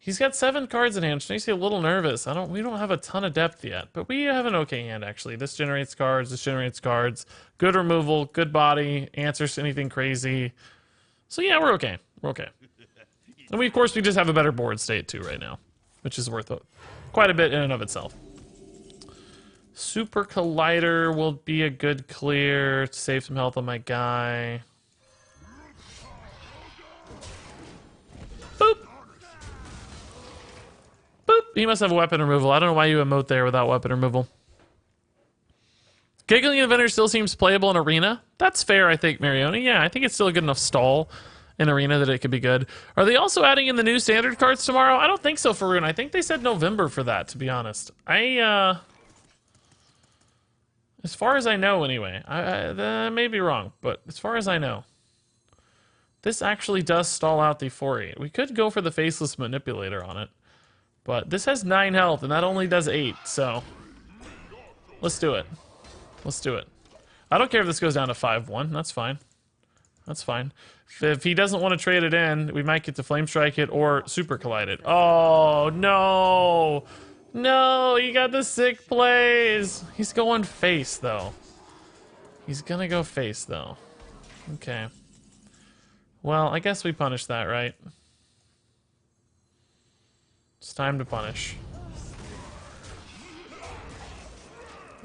He's got 7 cards in hand, which makes me a little nervous. We don't have a ton of depth yet, but we have an okay hand, actually. This generates cards, this generates cards. Good removal, good body, answers to anything crazy. So yeah, we're okay. We're okay. And of course, we just have a better board state, too, right now, which is worth quite a bit in and of itself. Super Collider will be a good clear to save some health on my guy. Boop. Boop. He must have weapon removal. I don't know why you emote there without weapon removal. Giggling Inventor still seems playable in Arena. That's fair, I think, Marioni. Yeah, I think it's still a good enough stall in Arena that it could be good. Are they also adding in the new standard cards tomorrow? I don't think so, Faroon. I think they said November for that, to be honest. As far as I know, anyway. I may be wrong, but as far as I know. This actually does stall out the 4-8. We could go for the Faceless Manipulator on it. But this has 9 health, and that only does 8, so... Let's do it. Let's do it. I don't care if this goes down to 5-1. That's fine. That's fine. If he doesn't want to trade it in, we might get to Flame Strike it or Super Collide it. Oh, no! No, he got the sick plays! He's going face, though. He's gonna go face, though. Okay. Well, I guess we punish that, right? It's time to punish.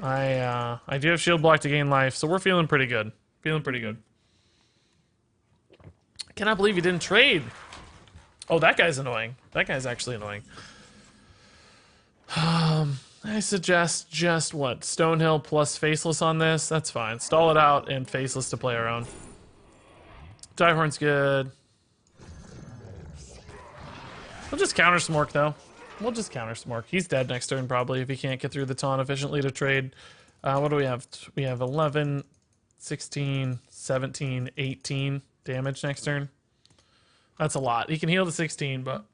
I do have shield block to gain life, so we're feeling pretty good. Feeling pretty good. I cannot believe he didn't trade. Oh, that guy's annoying. That guy's actually annoying. I suggest just what? Stonehill plus Faceless on this? That's fine. Stall it out and Faceless to play our own. Direhorn's good. We'll just counter Smork, though. We'll just counter Smork. He's dead next turn, probably, if he can't get through the taunt efficiently to trade. What do we have? We have 11, 16, 17, 18 damage next turn. That's a lot. He can heal to 16, but...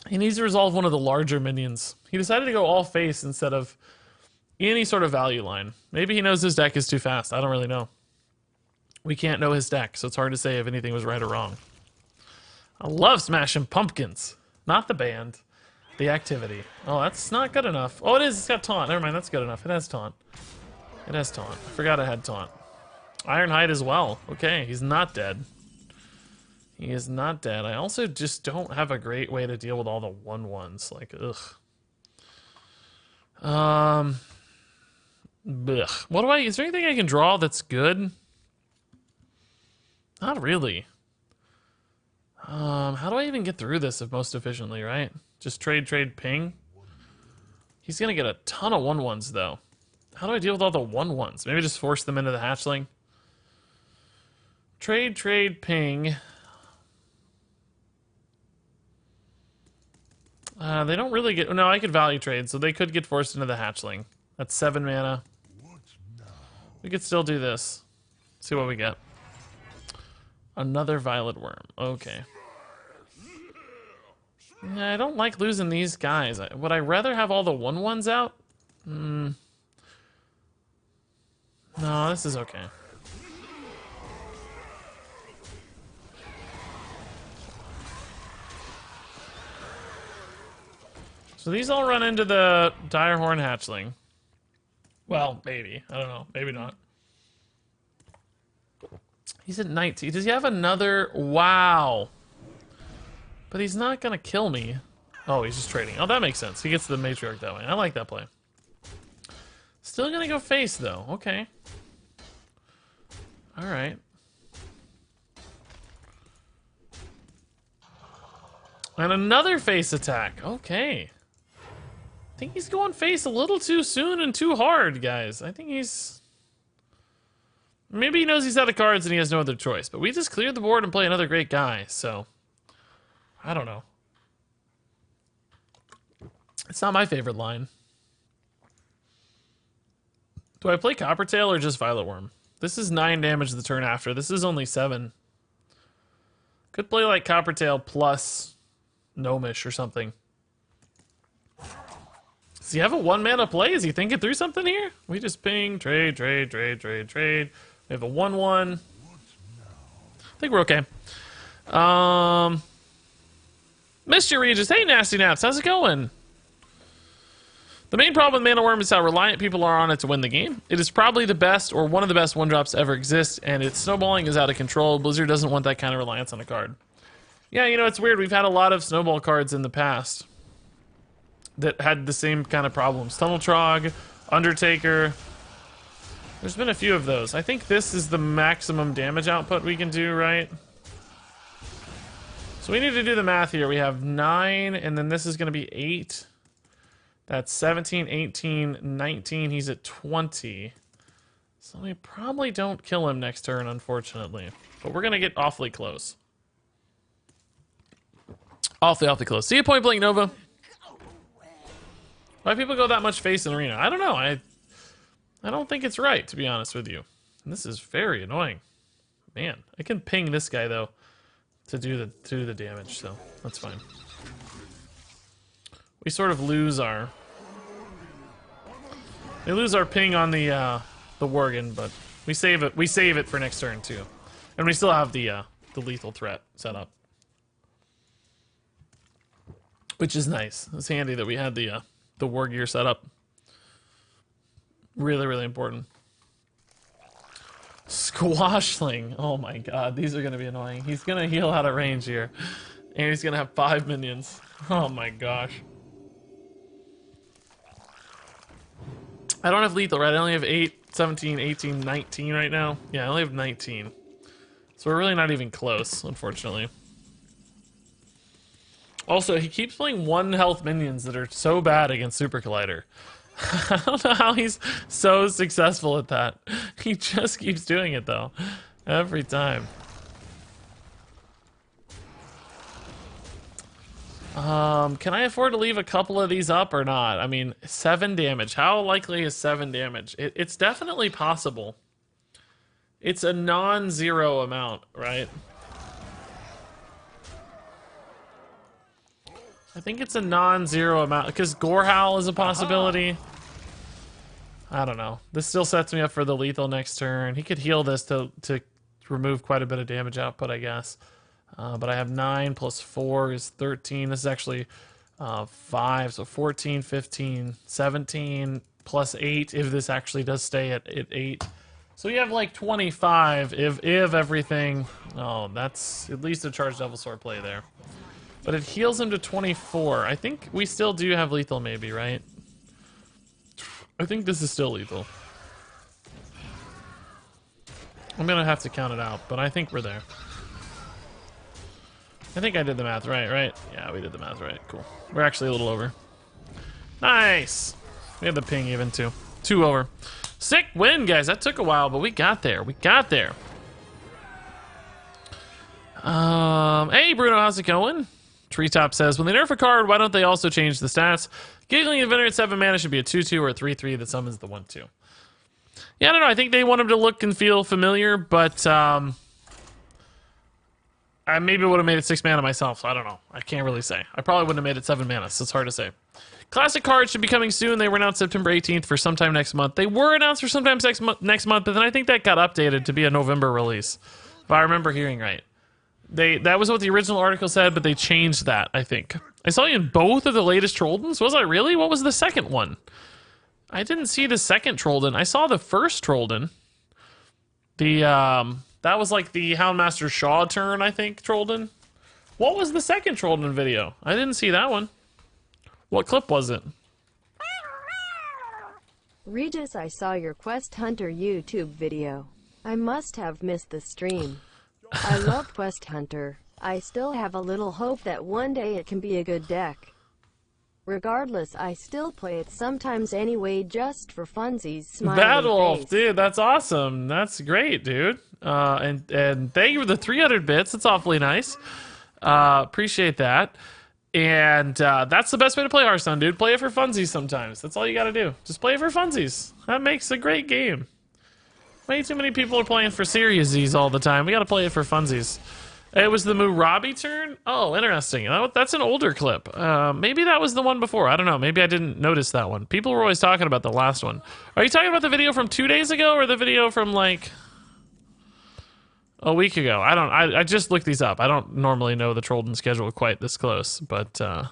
he needs to resolve one of the larger minions. He decided to go all face instead of any sort of value line. Maybe he knows his deck is too fast. I don't really know. We can't know his deck, so it's hard to say if anything was right or wrong. I love smashing pumpkins. Not the band. The activity. Oh, that's not good enough. Oh, it is. It's got taunt. Never mind. That's good enough. It has taunt. It has taunt. I forgot I had taunt. Ironhide as well. Okay, he's not dead. He is not dead. I also just don't have a great way to deal with all the 1/1s. Like, ugh. Blech. What do I... is there anything I can draw that's good? Not really. How do I even get through this most efficiently, right? Just trade, ping? He's gonna get a ton of 1/1s, though. How do I deal with all the 1/1s? Maybe just force them into the hatchling? Trade, ping. They don't really get... no, I could value trade, so they could get forced into the hatchling. That's 7 mana. We could still do this. See what we get. Another Violet Worm. Okay. Yeah, I don't like losing these guys. Would I rather have all the 1/1s out? No, this is okay. So these all run into the Direhorn Hatchling. Well, maybe. I don't know. Maybe not. He's at 19. Does he have another? Wow. But he's not going to kill me. Oh, he's just trading. Oh, that makes sense. He gets the matriarch that way. I like that play. Still gonna go face, though. Okay. Alright. And another face attack. Okay. I think he's going face a little too soon and too hard, guys. I think he's... Maybe he knows he's out of cards and he has no other choice. But we just cleared the board and play another great guy, so... I don't know. It's not my favorite line. Do I play Coppertail or just Violet Worm? This is 9 damage the turn after. This is only 7. Could play like Coppertail plus Gnomish or something. Does he have a 1-mana play? Is he thinking through something here? We just ping, trade. We have a 1-1. I think we're okay. Mr. Regis, hey Nasty Naps, how's it going? The main problem with Mana Worm is how reliant people are on it to win the game. It is probably the best or one of the best 1-drops ever exist, and its snowballing is out of control. Blizzard doesn't want that kind of reliance on a card. Yeah, you know, it's weird. We've had a lot of snowball cards in the past that had the same kind of problems. Tunnel Trog, Undertaker. There's been a few of those. I think this is the maximum damage output we can do, right? So we need to do the math here. We have 9, and then this is going to be 8. That's 17, 18, 19. He's at 20. So we probably don't kill him next turn, unfortunately. But we're going to get awfully close. Awfully close. See a Point Blank Nova? Why people go that much face in Arena? I don't know. I don't think it's right, to be honest with you. And this is very annoying. Man, I can ping this guy, though, to do the damage, so that's fine. We sort of lose our... They lose our ping on the Worgen, but we save it. We save it for next turn too, and we still have the lethal threat set up, which is nice. It's handy that we had the War Gear set up. Really important. Squashling. Oh my god, these are gonna be annoying. He's gonna heal out of range here, and he's gonna have 5 minions. Oh my gosh. I don't have lethal, right? I only have 8, 17, 18, 19 right now. Yeah, I only have 19. So we're really not even close, unfortunately. Also, he keeps playing 1 health minions that are so bad against Super Collider. I don't know how he's so successful at that. He just keeps doing it, though. Every time. Can I afford to leave a couple of these up or not? I mean, 7 damage. How likely is 7 damage? It's definitely possible. It's a non-zero amount, right? I think it's a non-zero amount, because Gorehowl is a possibility. I don't know. This still sets me up for the lethal next turn. He could heal this to remove quite a bit of damage output, I guess. But I have 9 plus 4 is 13. This is actually 5, so 14, 15, 17 plus 8 if this actually does stay at 8. So you have like 25 if everything... Oh, that's at least a Charged Devil Sword play there. But it heals him to 24. I think we still do have lethal maybe, right? I think this is still lethal. I'm gonna have to count it out, but I think we're there. I think I did the math right? Yeah, we did the math right. Cool. We're actually a little over. Nice! We had the ping even too. 2 over. Sick win, guys. That took a while, but we got there. We got there. Hey, Bruno, how's it going? Treetop says, when they nerf a card, why don't they also change the stats? Giggling Inventor at 7 mana should be a 2-2 or a 3-3 that summons the 1-2. Yeah, I don't know. I think they want him to look and feel familiar, but I maybe would have made it 6 mana myself, so I don't know. I can't really say. I probably wouldn't have made it 7 mana, so it's hard to say. Classic cards should be coming soon. They were announced September 18th for sometime next month. They were announced for sometime next month, but then I think that got updated to be a November release, if I remember hearing right. That was what the original article said, but they changed that, I think. I saw you in both of the latest Trolldens. Was I really? What was the second one? I didn't see the second Trollden. I saw the first Trollden. That was like the Houndmaster Shaw turn, I think, Trollden. What was the second Trollden video? I didn't see that one. What clip was it? Regis, I saw your Quest Hunter YouTube video. I must have missed the stream. I love Quest Hunter. I still have a little hope that one day it can be a good deck. Regardless, I still play it sometimes anyway, just for funsies. Smiley Battle, face. dude, that's awesome. That's great, dude. And thank you for the 300 bits. It's awfully nice. Appreciate that. And that's the best way to play Hearthstone, dude. Play it for funsies sometimes. That's all you gotta do. Just play it for funsies. That makes a great game. Way too many people are playing for seriousies all the time. We gotta play it for funsies. It was the Murabi turn? Oh, interesting. That's an older clip. Maybe that was the one before. I don't know. Maybe I didn't notice that one. People were always talking about the last one. Are you talking about the video from 2 days ago or the video from like a week ago? I just looked these up. I don't normally know the Trollden schedule quite this close, but yeah,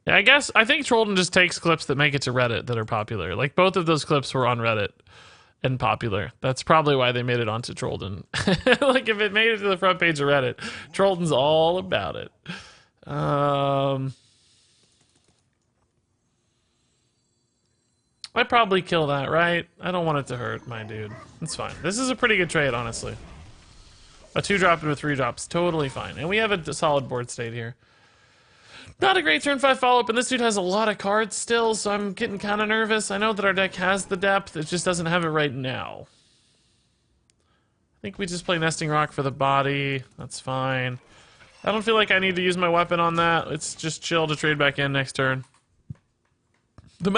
I think Trollden just takes clips that make it to Reddit that are popular. Like both of those clips were on Reddit and popular. That's probably why they made it onto Trollden. Like if it made it to the front page of Reddit, Trollden's all about it. I'd probably kill that, right? I don't want it to hurt, my dude. It's fine. This is a pretty good trade, honestly. A 2-drop into a 3-drop's totally fine. And we have a solid board state here. Not a great turn 5 follow-up, and this dude has a lot of cards still, so I'm getting kind of nervous. I know that our deck has the depth, it just doesn't have it right now. I think we just play Nesting Rock for the body. That's fine. I don't feel like I need to use my weapon on that. It's just chill to trade back in next turn. The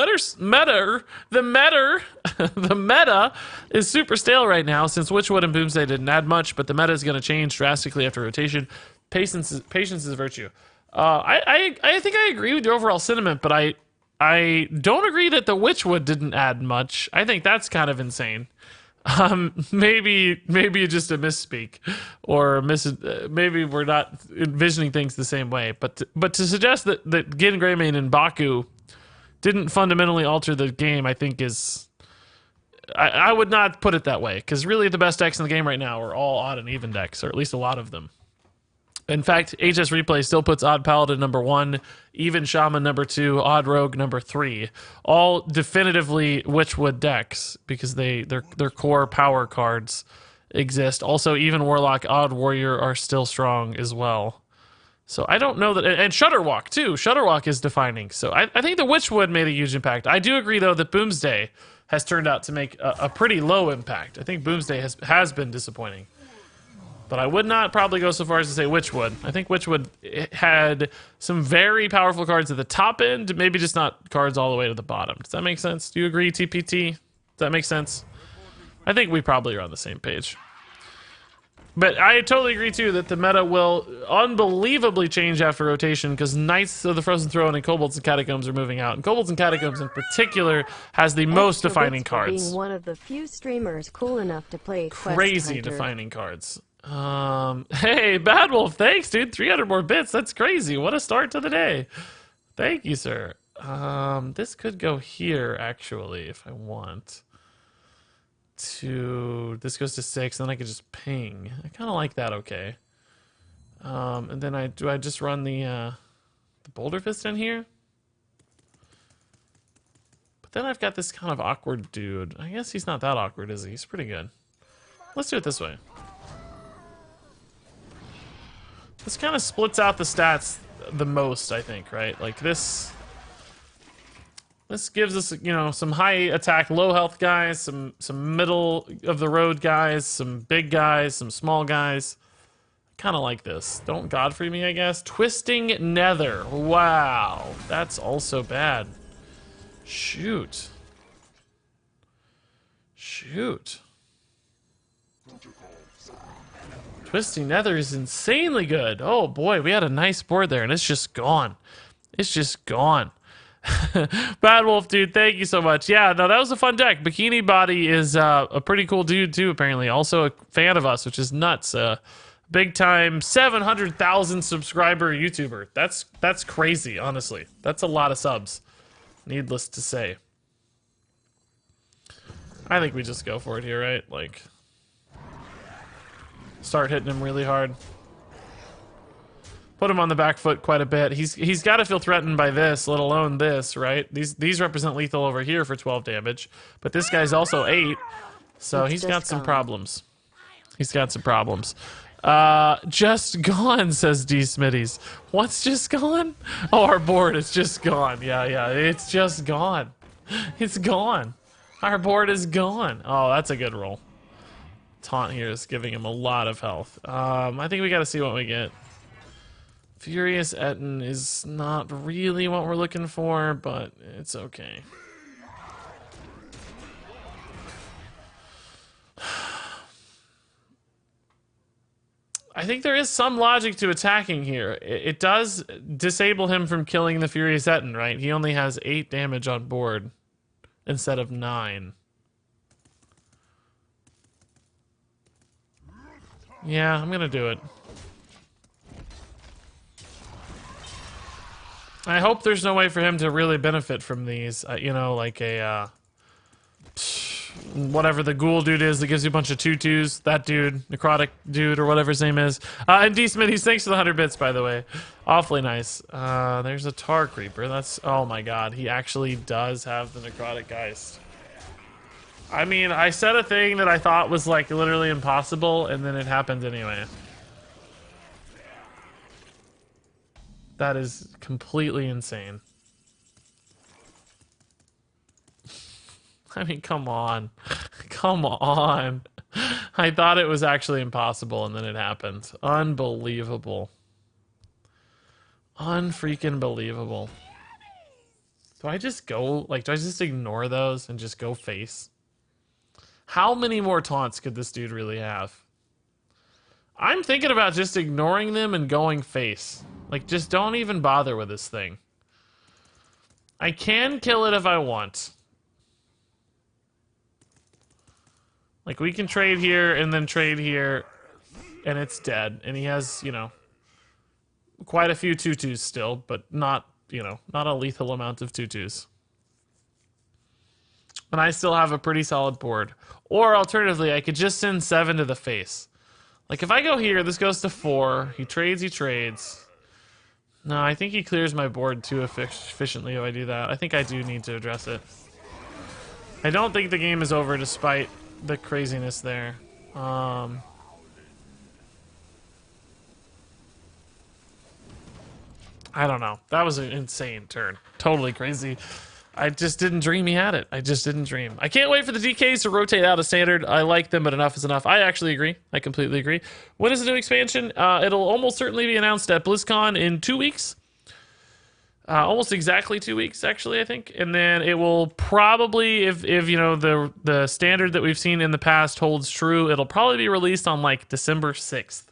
meta is super stale right now since Witchwood and Boomsday didn't add much, but the meta is going to change drastically after rotation. Patience is virtue. I think I agree with your overall sentiment, but I don't agree that the Witchwood didn't add much. I think that's kind of insane. Maybe just a misspeak, or maybe we're not envisioning things the same way. But to suggest that Gin Greymane and Baku didn't fundamentally alter the game, I think is I would not put it that way, because really the best decks in the game right now are all odd and even decks, or at least a lot of them. In fact, HS Replay still puts Odd Paladin number 1, Even Shaman number 2, Odd Rogue number 3. All definitively Witchwood decks, because their core power cards exist. Also, Even Warlock, Odd Warrior are still strong as well. So I don't know that... And Shudderwalk, too. Shudderwalk is defining. So I think the Witchwood made a huge impact. I do agree, though, that Boomsday has turned out to make a pretty low impact. I think Boomsday has been disappointing. But I would not probably go so far as to say Witchwood. I think Witchwood had some very powerful cards at the top end, maybe just not cards all the way to the bottom. Does that make sense? Do you agree, TPT? Does that make sense? I think we probably are on the same page. But I totally agree, too, that the meta will unbelievably change after rotation, because Knights of the Frozen Throne and Kobolds and Catacombs are moving out. And Kobolds and Catacombs in particular has the most defining cards. Being one of the few streamers cool enough to play Crazy defining cards. Hey, Bad Wolf, thanks, dude. 300 more bits. That's crazy. What a start to the day. Thank you, sir. This could go here, actually, if I want to. This goes to 6, then I could just ping. I kind of like that, okay. And then I just run the Boulder Fist in here? But then I've got this kind of awkward dude. I guess he's not that awkward, is he? He's pretty good. Let's do it this way. This kind of splits out the stats the most, I think, right? Like this gives us, you know, some high attack, low health guys, some middle of the road guys, some big guys, some small guys. Kind of like this. Don't Godfrey me, I guess. Twisting Nether. Wow, that's also bad. Shoot. Twisting Nether is insanely good. Oh boy, we had a nice board there, and it's just gone. It's just gone. Bad Wolf, dude, thank you so much. Yeah, no, that was a fun deck. Bikini Body is a pretty cool dude, too, apparently. Also a fan of us, which is nuts. Big time 700,000 subscriber YouTuber. That's crazy, honestly. That's a lot of subs, needless to say. I think we just go for it here, right? Like... start hitting him really hard. put him on the back foot quite a bit. He's got to feel threatened by this, let alone this, right? These represent lethal over here for 12 damage, but this guy's also 8, so he's got some problems. He's got some problems. Just gone, says D Smitties. What's just gone? Oh, our board is just gone. Yeah, it's just gone. It's gone. Our board is gone. Oh, that's a good roll. Taunt here is giving him a lot of health. I think we gotta see what we get. Furious Etten is not really what we're looking for, but it's okay. I think there is some logic to attacking here. It does disable him from killing the Furious Etten, right? He only has 8 damage on board instead of 9. Yeah, I'm gonna do it. I hope there's no way for him to really benefit from these. You know, like a whatever the ghoul dude is that gives you a bunch of tutus. That dude, necrotic dude, or whatever his name is. And D Smithies, thanks for the 100 bits, by the way. Awfully nice. There's a tar creeper. That's, oh my god, he actually does have the necrotic geist. I mean, I said a thing that I thought was like literally impossible, and then it happened anyway. That is completely insane. I mean, come on. Come on. I thought it was actually impossible, and then it happened. Unbelievable. Unfreaking believable. Do I just go, like, do I just ignore those and just go face? How many more taunts could this dude really have? I'm thinking about just ignoring them and going face. Like, just don't even bother with this thing. I can kill it if I want. Like, we can trade here and then trade here, and it's dead. And he has, you know, quite a few tutus still, but not, you know, not a lethal amount of tutus. And I still have a pretty solid board. Or alternatively, I could just send 7 to the face. Like, if I go here, this goes to 4. He trades. No, I think he clears my board too efficiently if I do that. I think I do need to address it. I don't think the game is over despite the craziness there. I don't know. That was an insane turn. Totally crazy. I just didn't dream he had it. I just didn't dream. I can't wait for the DKs to rotate out of standard. I like them, but enough is enough. I actually agree. I completely agree. When is the new expansion? It'll almost certainly be announced at BlizzCon in 2 weeks. Almost exactly 2 weeks, actually, I think. And then it will probably, if you know, the standard that we've seen in the past holds true, it'll probably be released on, like, December 6th.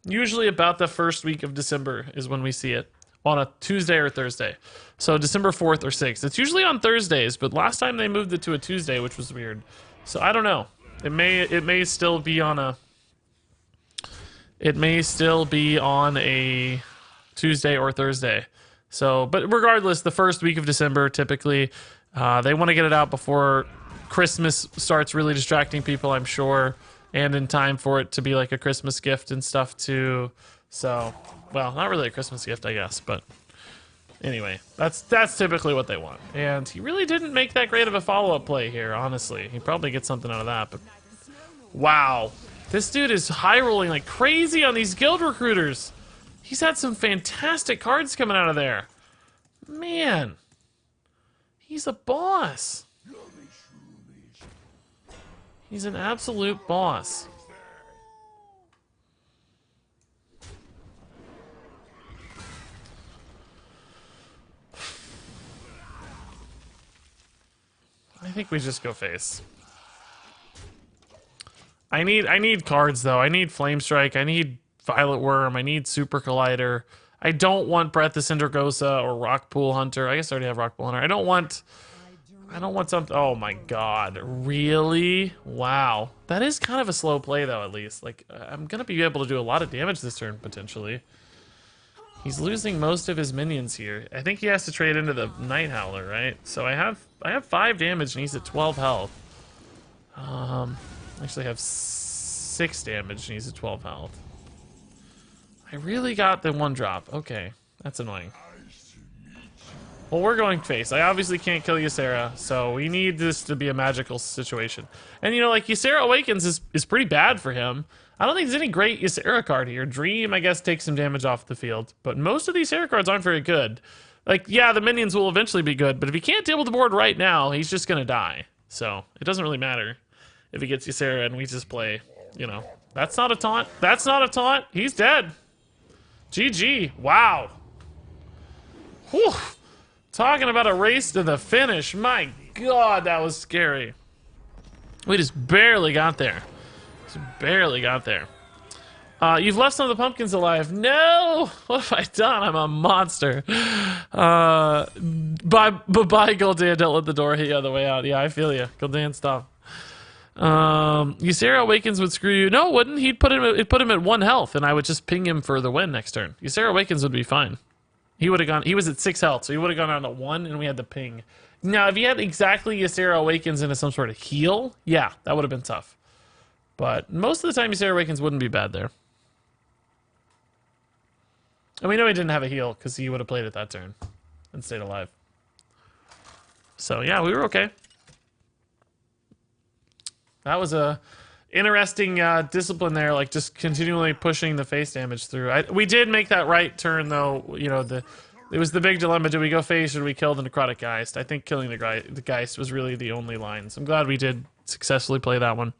Usually about the first week of December is when we see it. On a Tuesday or Thursday. So December 4th or 6th. It's usually on Thursdays, but last time they moved it to a Tuesday, which was weird. So I don't know. It may still be on a Tuesday or Thursday. So, but regardless, the first week of December typically, they want to get it out before Christmas starts really distracting people, I'm sure, and in time for it to be like a Christmas gift and stuff too. So, well, not really a Christmas gift, I guess, but anyway, that's typically what they want. And he really didn't make that great of a follow-up play here, honestly. He probably gets something out of that, but wow. This dude is high-rolling like crazy on these guild recruiters. He's had some fantastic cards coming out of there. Man, he's a boss. He's an absolute boss. I think we just go face. I need cards though. I need Flame Strike. I need Violet Worm. I need Super Collider. I don't want Breath of Cindergosa or Rockpool Hunter. I guess I already have Rockpool Hunter. I don't want something. Oh my god. Really? Wow. That is kind of a slow play though, at least. Like, I'm gonna be able to do a lot of damage this turn, potentially. He's losing most of his minions here. I think he has to trade into the Night Howler, right? So I have 5 damage and he's at 12 health. Actually have 6 damage and he's at 12 health. I really got the 1-drop. Okay, that's annoying. Well, we're going face. I obviously can't kill Ysera, so we need this to be a magical situation. And, you know, like, Ysera Awakens is pretty bad for him. I don't think there's any great Ysera card here. Dream, I guess, takes some damage off the field. But most of these Ysera cards aren't very good. Like, yeah, the minions will eventually be good, but if he can't deal with the board right now, he's just gonna die. So, it doesn't really matter if he gets Ysera and we just play, you know. That's not a taunt. That's not a taunt. He's dead. GG. Wow. Whew. Talking about a race to the finish. My God, that was scary. We just barely got there. Just barely got there. You've left some of the pumpkins alive. No! What have I done? I'm a monster. Bye, Gul'dan. Don't let the door hit you on the way out. Yeah, I feel you. Gul'dan, stop. Ysera Awakens would screw you. No, it wouldn't. It'd put him at 1 health, and I would just ping him for the win next turn. Ysera Awakens would be fine. He would have gone. He was at 6 health, so he would have gone down to 1, and we had the ping. Now, if he had exactly Ysera Awakens into some sort of heal, yeah, that would have been tough. But most of the time, Ysera Awakens wouldn't be bad there. And we know he didn't have a heal because he would have played it that turn and stayed alive. So yeah, we were okay. That was a interesting discipline there, like just continually pushing the face damage through. We did make that right turn though. You know, it was the big dilemma: do we go face or do we kill the Necrotic Geist? I think killing the Geist was really the only line. So I'm glad we did successfully play that one.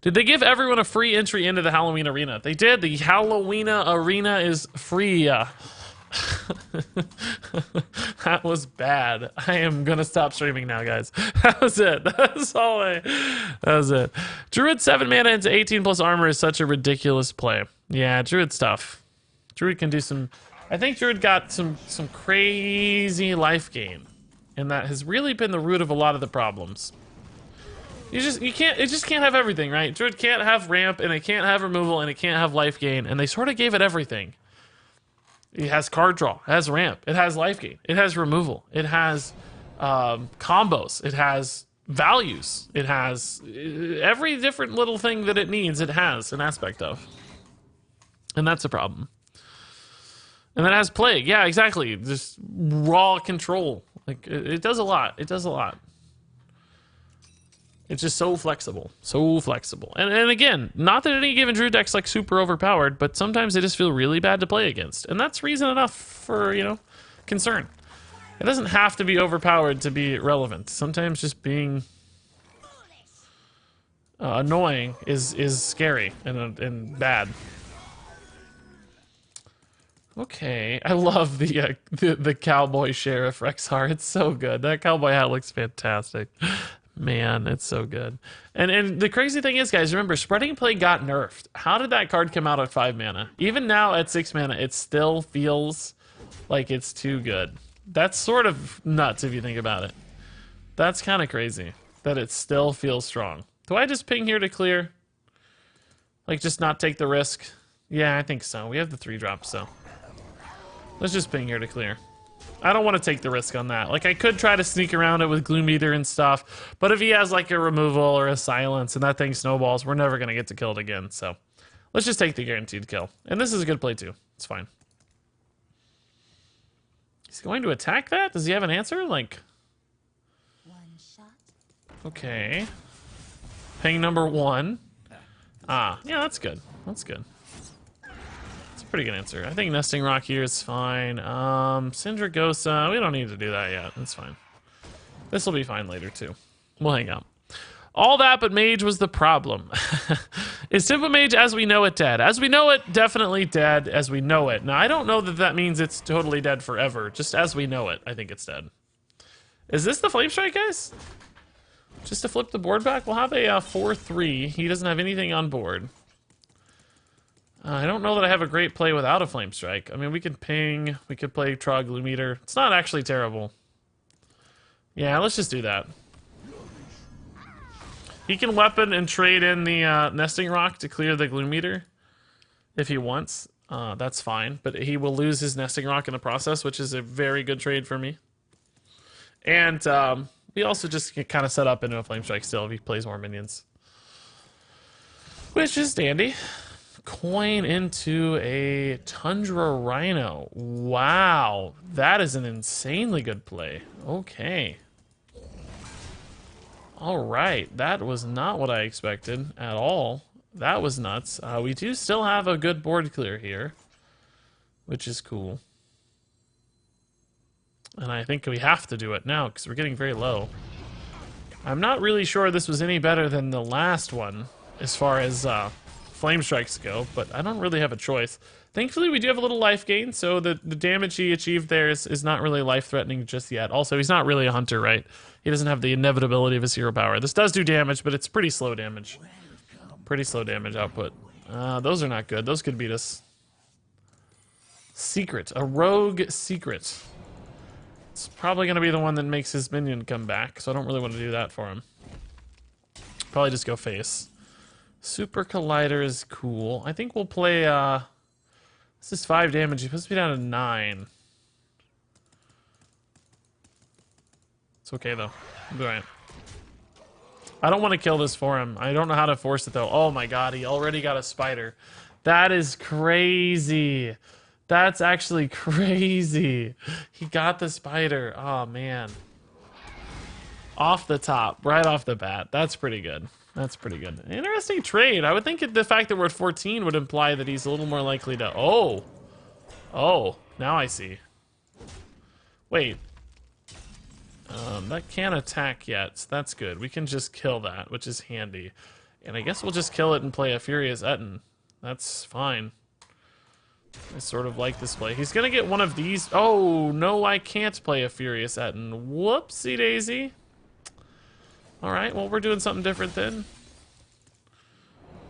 Did they give everyone a free entry into the Halloween arena? They did. The Halloween arena is free. That was bad. I am gonna stop streaming now, guys. That was it. That was it. Druid 7 mana into 18 plus armor is such a ridiculous play. Yeah, Druid's tough. Druid can do some. I think Druid got some crazy life gain, and that has really been the root of a lot of the problems. It just can't have everything, right? Druid can't have ramp, and it can't have removal, and it can't have life gain, and they sort of gave it everything. It has card draw, it has ramp, it has life gain, it has removal, it has combos, it has values, it has every different little thing that it needs, it has an aspect of. And that's a problem. And then it has plague, yeah, exactly, just raw control. Like, it does a lot, it does a lot. It's just so flexible, so flexible. And again, not that any given Druid deck's like super overpowered, but sometimes they just feel really bad to play against. And that's reason enough for, you know, concern. It doesn't have to be overpowered to be relevant. Sometimes just being annoying is scary and bad. Okay, I love the cowboy sheriff Rexar. It's so good. That cowboy hat looks fantastic. Man, it's so good. And the crazy thing is, guys, remember, Spreading Plague got nerfed. How did that card come out at 5 mana? Even now at 6 mana, it still feels like it's too good. That's sort of nuts if you think about it. That's kind of crazy that it still feels strong. Do I just ping here to clear? Like, just not take the risk? Yeah, I think so. We have the 3-drop, so. Let's just ping here to clear. I don't want to take the risk on that. Like, I could try to sneak around it with Gloom Eater and stuff, but if he has, like, a removal or a silence and that thing snowballs, we're never going to get to kill it again, so. Let's just take the guaranteed kill. And this is a good play, too. It's fine. He's going to attack that? Does he have an answer? Like... Okay. Ping number 1. Ah, yeah, that's good. That's good. Pretty good answer. I think Nesting Rock here is fine. Syndragosa, we don't need to do that yet. That's fine. This will be fine later, too. We'll hang out. All that but Mage was the problem. Is Tempo Mage as we know it dead? As we know it, definitely dead as we know it. Now, I don't know that that means it's totally dead forever. Just as we know it, I think it's dead. Is this the Flame Strike, guys? Just to flip the board back? We'll have a 4-3. He doesn't have anything on board. I don't know that I have a great play without a Flame Strike. I mean, we could ping, we could play Trog Gloom Eater. It's not actually terrible. Yeah, let's just do that. He can weapon and trade in the Nesting Rock to clear the Gloom Eater if he wants. That's fine, but he will lose his Nesting Rock in the process, which is a very good trade for me. And we also just get kind of set up into a Flame Strike still if he plays more minions. Which is dandy. coin into a Tundra Rhino. Wow, that is an insanely good play. Okay. All right, that was not what I expected at all. That was nuts. We do still have a good board clear here, which is cool. And I think we have to do it now because we're getting very low. I'm not really sure this was any better than the last one as far as flame strikes go, but I don't really have a choice. Thankfully, we do have a little life gain, so the damage he achieved there is not really life-threatening just yet. Also, he's not really a hunter, right? He doesn't have the inevitability of his hero power. This does do damage, but it's pretty slow damage. Pretty slow damage output. Those are not good. Those could beat us. Secret. A rogue secret. It's probably going to be the one that makes his minion come back, so I don't really want to do that for him. Probably just go face. Super Collider is cool. I think we'll play, this is 5 damage. He's supposed to be down to 9. It's okay, though. It'll be alright. I don't want to kill this for him. I don't know how to force it, though. Oh my god, he already got a spider. That is crazy. That's actually crazy. He got the spider. Oh, man. Off the top, right off the bat. That's pretty good. That's pretty good. Interesting trade. I would think the fact that we're at 14 would imply that he's a little more likely to... Oh. Oh, now I see. Wait. That can't attack yet, so that's good. We can just kill that, which is handy. And I guess we'll just kill it and play a Furious Etten. That's fine. I sort of like this play. He's gonna get one of these. Oh, no, I can't play a Furious Etten. Whoopsie daisy. Alright, well, we're doing something different then.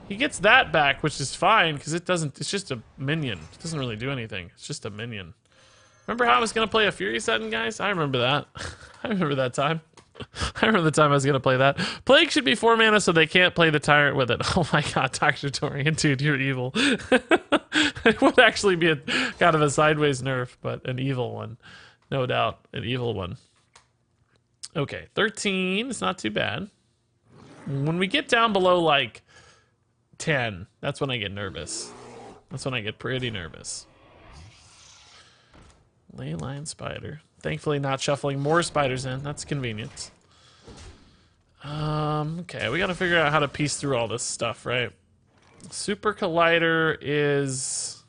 He gets that back, which is fine, because it's just a minion. It doesn't really do anything. It's just a minion. Remember how I was gonna play a Furious Etten, guys? I remember that. I remember that time. I remember the time I was gonna play that. Plague should be 4 mana, so they can't play the Tyrant with it. Oh my god, Dr. Torian, dude, you're evil. It would actually be a kind of a sideways nerf, but an evil one. No doubt, an evil one. Okay, 13 is not too bad. When we get down below, like, 10, that's when I get nervous. That's when I get pretty nervous. Leyline Spider. Thankfully not shuffling more spiders in. That's convenient. Okay, we gotta figure out how to piece through all this stuff, right? Super Collider is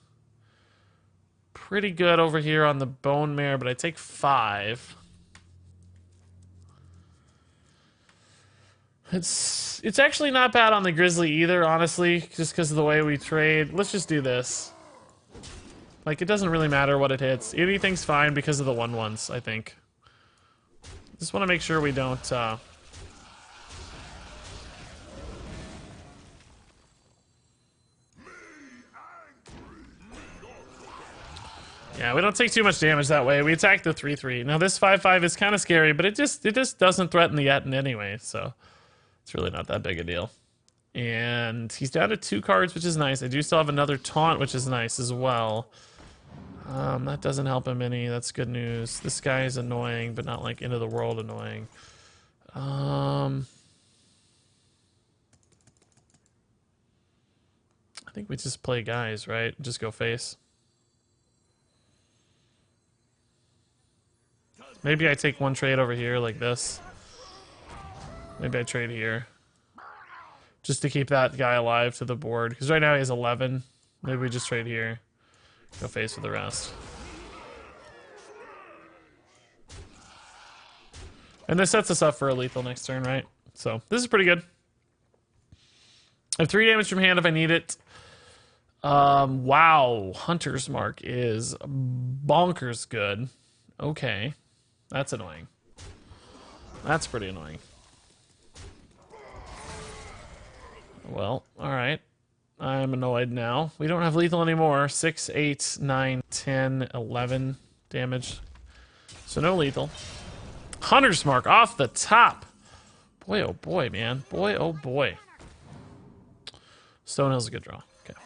pretty good over here on the Bone Mare, but I take 5. It's actually not bad on the Grizzly either, honestly, just because of the way we trade. Let's just do this. Like, it doesn't really matter what it hits. Anything's fine because of the 1/1s, I think. Just want to make sure we don't, Yeah, we don't take too much damage that way. We attack the 3/3. Now, this 5/5 is kind of scary, but it just doesn't threaten the Etten anyway, so it's really not that big a deal. And he's down to 2 cards, which is nice. I do still have another Taunt, which is nice as well. That doesn't help him any. That's good news. This guy is annoying, but not like end of the world annoying. I think we just play guys, right? Just go face. Maybe I take one trade over here like this. Maybe I trade here. Just to keep that guy alive to the board. Because right now he has 11. Maybe we just trade here. Go face with the rest. And this sets us up for a lethal next turn, right? So, this is pretty good. I have 3 damage from hand if I need it. Wow. Hunter's Mark is bonkers good. Okay. That's annoying. That's pretty annoying. Well, alright. I'm annoyed now. We don't have lethal anymore. 6, 8, 9, 10, 11 damage. So no lethal. Hunter's Mark off the top. Boy, oh boy, man. Boy, oh boy. Stonehill's a good draw. Okay,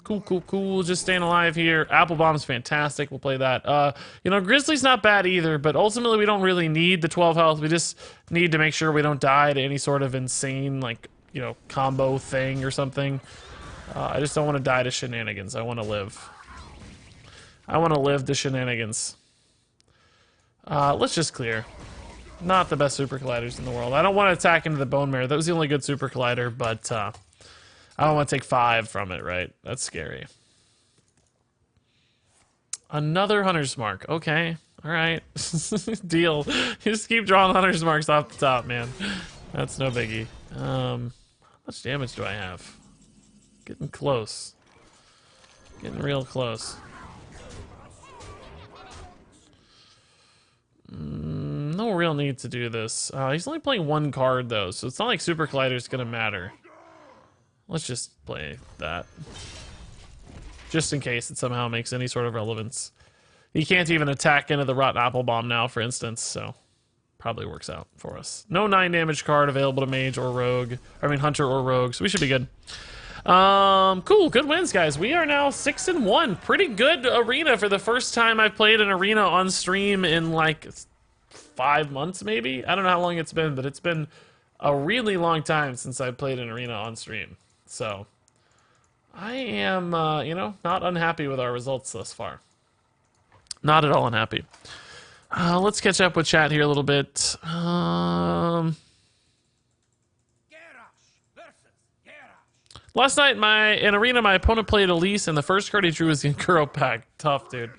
cool. Cool. Just staying alive here. Apple Bomb's fantastic. We'll play that. You know, Grizzly's not bad either, but ultimately we don't really need the 12 health. We just need to make sure we don't die to any sort of insane, like, you know, combo thing or something. I just don't want to die to shenanigans. I want to live. I want to live the shenanigans. Let's just clear. Not the best super colliders in the world. I don't want to attack into the bone marrow. That was the only good super collider, but I don't want to take 5 from it, right? That's scary. Another Hunter's Mark. Okay. All right. Deal. You just keep drawing Hunter's Marks off the top, man. That's no biggie. How much damage do I have? Getting close. Getting real close. No real need to do this. He's only playing 1 card, though, so it's not like Super Collider's gonna matter. Let's just play that. Just in case it somehow makes any sort of relevance. He can't even attack into the Rotten Apple Bomb now, for instance, so probably works out for us. No 9 damage card available to Mage or Rogue. I mean, Hunter or Rogue, so we should be good. Cool, good wins, guys. We are now 6-1. Pretty good arena for the first time I've played an arena on stream in like 5 months, maybe? I don't know how long it's been, but it's been a really long time since I played an arena on stream. So, I am, you know, not unhappy with our results thus far. Not at all unhappy. Let's catch up with chat here a little bit. Last night, in arena, my opponent played Elise, and the first card he drew was the Encuro pack. Tough, dude.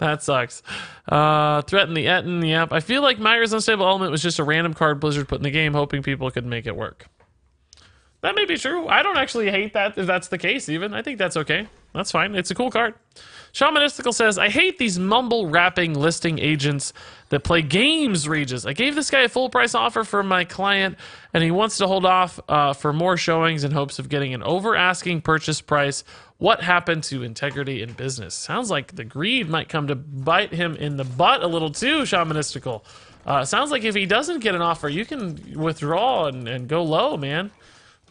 That sucks. Threaten the Etten, yep. I feel like Myra's Unstable Element was just a random card Blizzard put in the game, hoping people could make it work. That may be true. I don't actually hate that, if that's the case, even. I think that's okay. That's fine. It's a cool card. Shamanistical says, I hate these mumble-rapping listing agents that play games, Regis. I gave this guy a full-price offer for my client, and he wants to hold off for more showings in hopes of getting an over-asking purchase price. What happened to integrity in business? Sounds like the greed might come to bite him in the butt a little too, Shamanistical. Sounds like if he doesn't get an offer, you can withdraw and go low, man.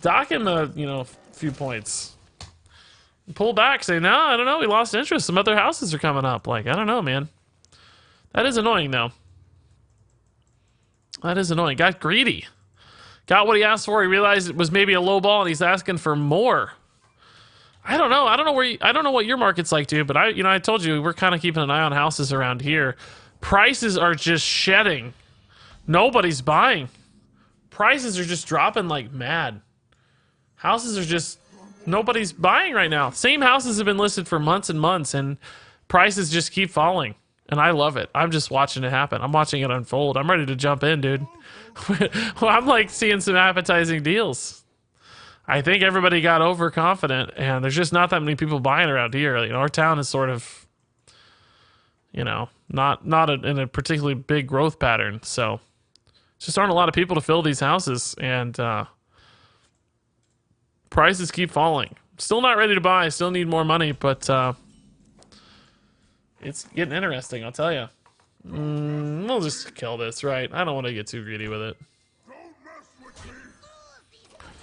Dock him a, you know, few points. Pull back, say, no, I don't know, we lost interest. Some other houses are coming up. Like, I don't know, man. That is annoying, though. That is annoying. Got greedy. Got what he asked for. He realized it was maybe a low ball, and he's asking for more. I don't know. I don't know where. I don't know what your market's like, dude. But I told you we're kind of keeping an eye on houses around here. Prices are just shedding. Nobody's buying. Prices are just dropping like mad. Houses are just. Nobody's buying right now. Same houses have been listed for months and months, and prices just keep falling. And I love it. I'm just watching it happen. I'm watching it unfold. I'm ready to jump in, dude. Well, I'm like seeing some appetizing deals. I think everybody got overconfident, and there's just not that many people buying around here. You know, our town is sort of, you know, not in a particularly big growth pattern. So, just aren't a lot of people to fill these houses, and prices keep falling. Still not ready to buy. Still need more money, but it's getting interesting, I'll tell you. We'll just kill this, right? I don't want to get too greedy with it.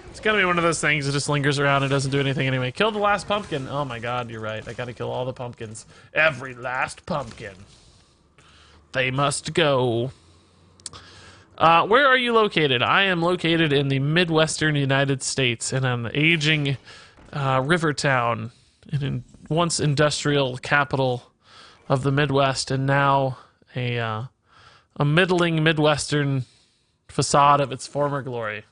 It's gonna be one of those things that just lingers around and doesn't do anything anyway. Kill the last pumpkin. Oh my god, you're right. I gotta kill all the pumpkins. Every last pumpkin. They must go. Where are you located? I am located in the Midwestern United States in an aging river town, in once industrial capital of the Midwest, and now a middling Midwestern facade of its former glory.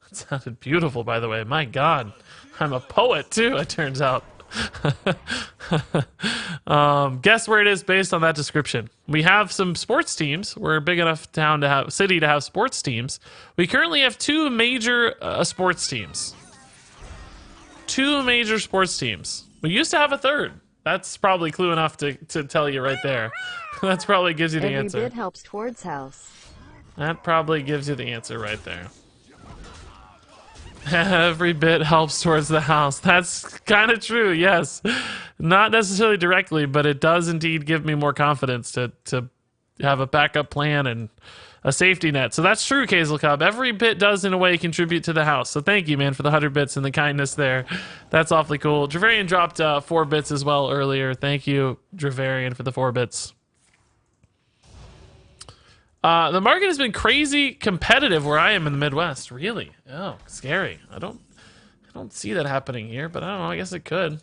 It sounded beautiful, by the way. My God, I'm a poet too, it turns out. Guess where it is based on that description. We have some sports teams. We're a big enough city to have sports teams. We currently have 2 major sports teams. 2 major sports teams. We used to have a third. That's probably clue enough to tell you right there. That's probably gives you the answer. Every bit helps towards house. That probably gives you the answer right there. Every bit helps towards the house. That's kind of true, yes. Not necessarily directly, but it does indeed give me more confidence to have a backup plan and a safety net. So that's true, Kazel Cobb. Every bit does, in a way, contribute to the house. So thank you, man, for the 100 bits and the kindness there. That's awfully cool. Dravarian dropped 4 bits as well earlier. Thank you, Dravarian, for the 4 bits. The market has been crazy competitive where I am in the Midwest. Really? Oh, scary. I don't I don't see that happening here, but I don't know. I guess it could.